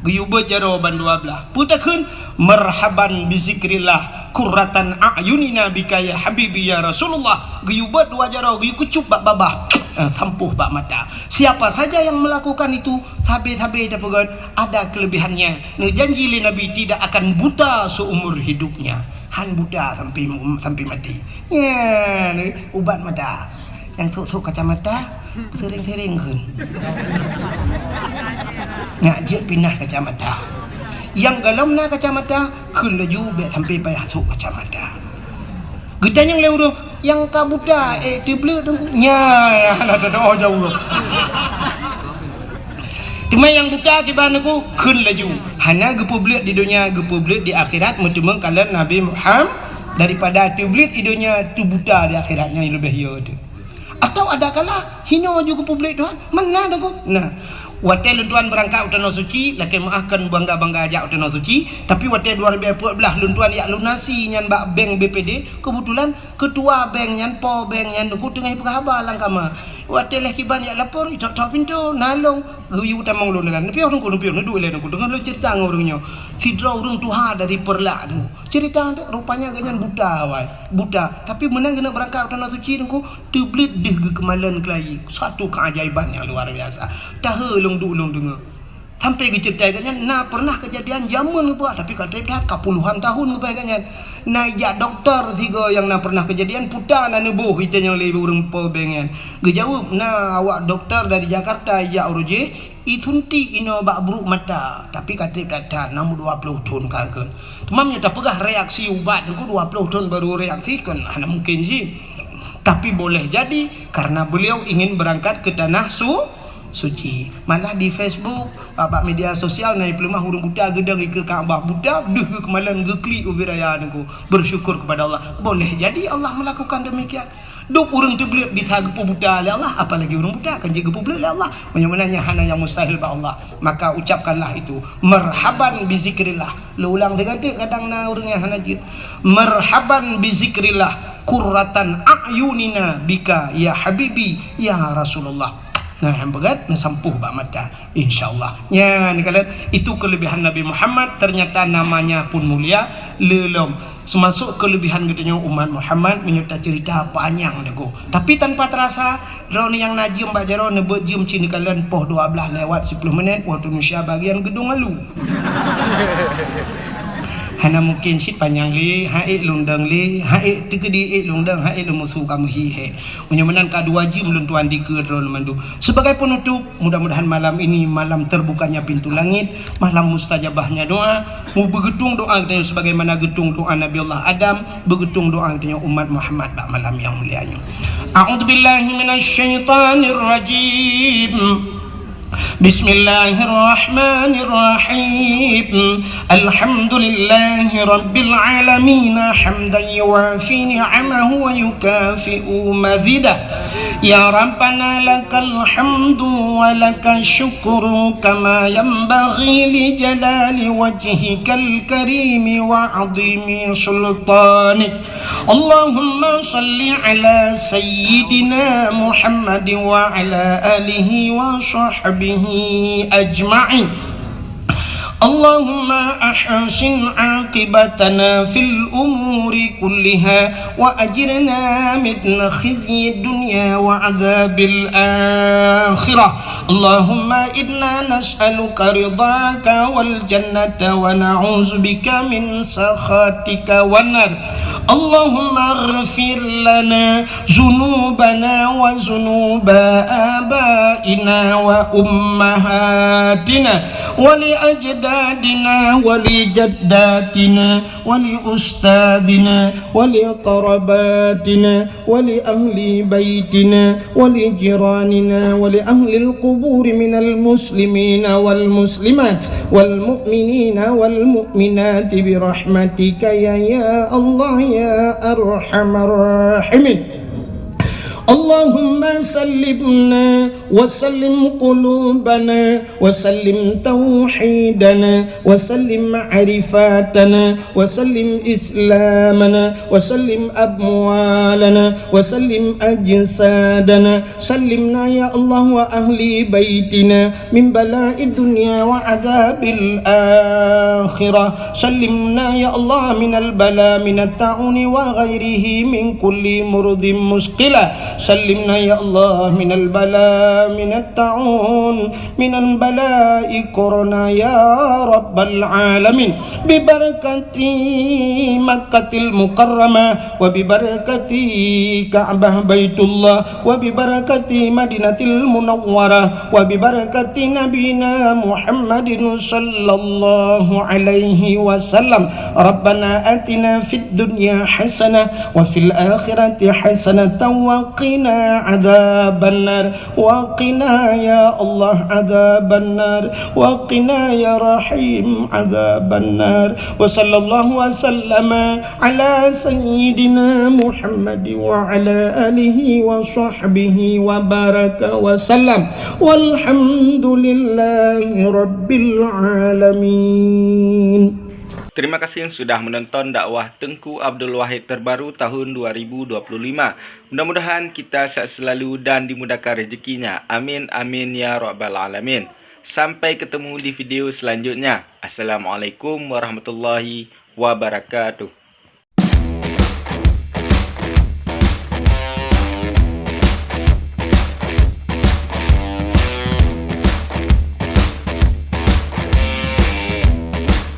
Guyubat jawaban dua belah. Putakun marhaban bizikrillah kurratan a'yunina bika ya habibi ya Rasulullah. Guyubat dua jaro guyu kucup bak babah. Tampuh bak mata. Siapa saja yang melakukan itu sabe-sabe dapat ada kelebihannya. Ne janji li Nabi tidak akan buta seumur hidupnya. Han buta sampai mati. Ya, ubat mata. Yang sok kacamata sering-sering kan. Ngajak pindah kacamata. Yang galamna kacamata kun laju be sampai payah sok kacamata. Getanya yang lewur yang kabuta tible nya ada doa jauh. Cuma yang buta kiban aku kun laju. Hana gepublik di dunia, gepublik di akhirat mentemang kalian Nabi Muhammad daripada tiblit di dunia tu buta di akhiratnya lebih ya tu. Atau ada kala hino juga publik Tuhan mana dah kau. Nah, wate luntuan berangkat utana suci, laki maafkan bangga ajak utana suci, tapi wate 2014 luntuan yak lunasi nyan bak bank BPD, kebetulan ketua bank nyan po bank nyan ku tengah berkhabar lang kama. Wate leh kiban yak lapor tok pintu nalong guyu tamang lunan. Tapi orang ku nudu le ku dengar lu cerita ngorongnya. Sidra urang tuha dari perlak tu. Cerita rupanya ganyan buta wai. Buta, tapi menang kena berangkat utana suci tu teblit deh ke kemalan kelai. Satu keajaiban yang luar biasa. Tahe long dengar. Sampai diceritanya, nah pernah kejadian zaman apa, tapi kalau dah puluhan tahun apa kan, nah ya doktor tiga yang nah pernah kejadian putar nah nebuh kita yang lebih urang po bengen. Gejawab, nah awak doktor dari Jakarta ya uruji, itunti ino bak buruk mata, tapi kata dah 20 tahun kagak. Tumamnya tak pegah reaksi ubat, aku 20 tahun baru reaksi kan, hanya mungkin sih. Tapi boleh jadi karena beliau ingin berangkat ke tanah suci. Malah di Facebook, media sosial naik pelemah hurung Buddha gedang ke Kaabah Buddha deh kemalan gekli ubiraya aku bersyukur kepada Allah. Boleh jadi Allah melakukan demikian. Duk urang tu belit bisa gepu Buddha oleh Allah, apalagi urang Buddha kan jadi gepu belit oleh Allah. Menyebenarnya hana yang mustahil ba Allah. Maka ucapkanlah itu. Marhaban bi zikrillah. Lu ulang sekali kadang na urang yang hana jid. Marhaban bi zikrillah qurratan a'yunina bika ya habibi ya Rasulullah. Nah yang begat sampuh bak mata insyaallah ya ni kalian itu kelebihan Nabi Muhammad, ternyata namanya pun mulia lelom semasuk kelebihan katanya umat Muhammad menyerta cerita panjang deku tapi tanpa terasa drone yang najim mbak jaro nebut jim cini kalian poh 12 lewat 10 menit waktu Indonesia bagian gedung alu hana mungkin si panjang li haik lundang li haik tegedi lundang haik musuh kamu hihe menyemenan kedua jim luntuan di kedron mandu. Sebagai penutup, mudah-mudahan malam ini malam terbukanya pintu langit, malam mustajabahnya doa, mu begetung doa kita sebagaimana getung doa Nabi Allah Adam, begetung doa kita umat Muhammad pada malam yang mulianya. A'udzubillahi minasyaitonir rajim. بسم الله الرحمن الرحيم الحمد لله رب العالمين حمدا يوافي نعمه ويكافئ مزيده يا ربنا لك الحمد ولك الشكر كما ينبغي لجلال وجهك الكريم وعظيم سلطانك اللهم صل على سيدنا محمد وعلى آله وصحبه أجمعين اللهم أحسن عاقبتنا في الأمور كلها وأجرنا من خزي الدنيا وعذاب الآخرة اللهم إنا نسألك رضاك والجنة ونعوذ بك من سخطك والنار اللهم اغفر لنا ذنوبنا وذنوب آبائنا وأمهاتنا ولأجدادنا ولجداتنا ولأستاذنا ولقرباتنا ولأهل بيتنا ولجيراننا ولأهل القبور من المسلمين والمسلمات والمؤمنين والمؤمنات برحمتك يا الله يا أرحم الراحمين اللهم سلمنا وسلم قلوبنا وسلم توحيدنا وسلم معرفاتنا وسلم إسلامنا وسلم أموالنا وسلم أجسادنا سلمنا يا الله وأهل بيتنا من بلاء الدنيا وعذاب الآخرة سلمنا يا الله من البلاء من الطاعون وغيره من كل مرض مسقلة سلمنا يا الله من البلاء من الطاعون من البلاء كورونا يا رب العالمين ببركة مكة المكرمة وببركة كعبة بيت الله وببركة مدينة المنورة وببركة نبينا محمد صلى الله عليه وسلم ربنا آتنا في الدنيا حسنة وفي الآخرة حسنة وقنا عذاب النار وقنا يا الله عذاب النار وقنا يا رحيم عذاب النار وصلى الله وسلم على سيدنا محمد وعلى آله وصحبه وبارك وسلم والحمد لله رب العالمين. Terima kasih yang sudah menonton dakwah Tengku Abdul Wahid terbaru tahun 2025. Mudah-mudahan kita sehat selalu dan dimudahkan rezekinya. Amin amin ya rabbal alamin. Sampai ketemu di video selanjutnya. Assalamualaikum warahmatullahi wabarakatuh.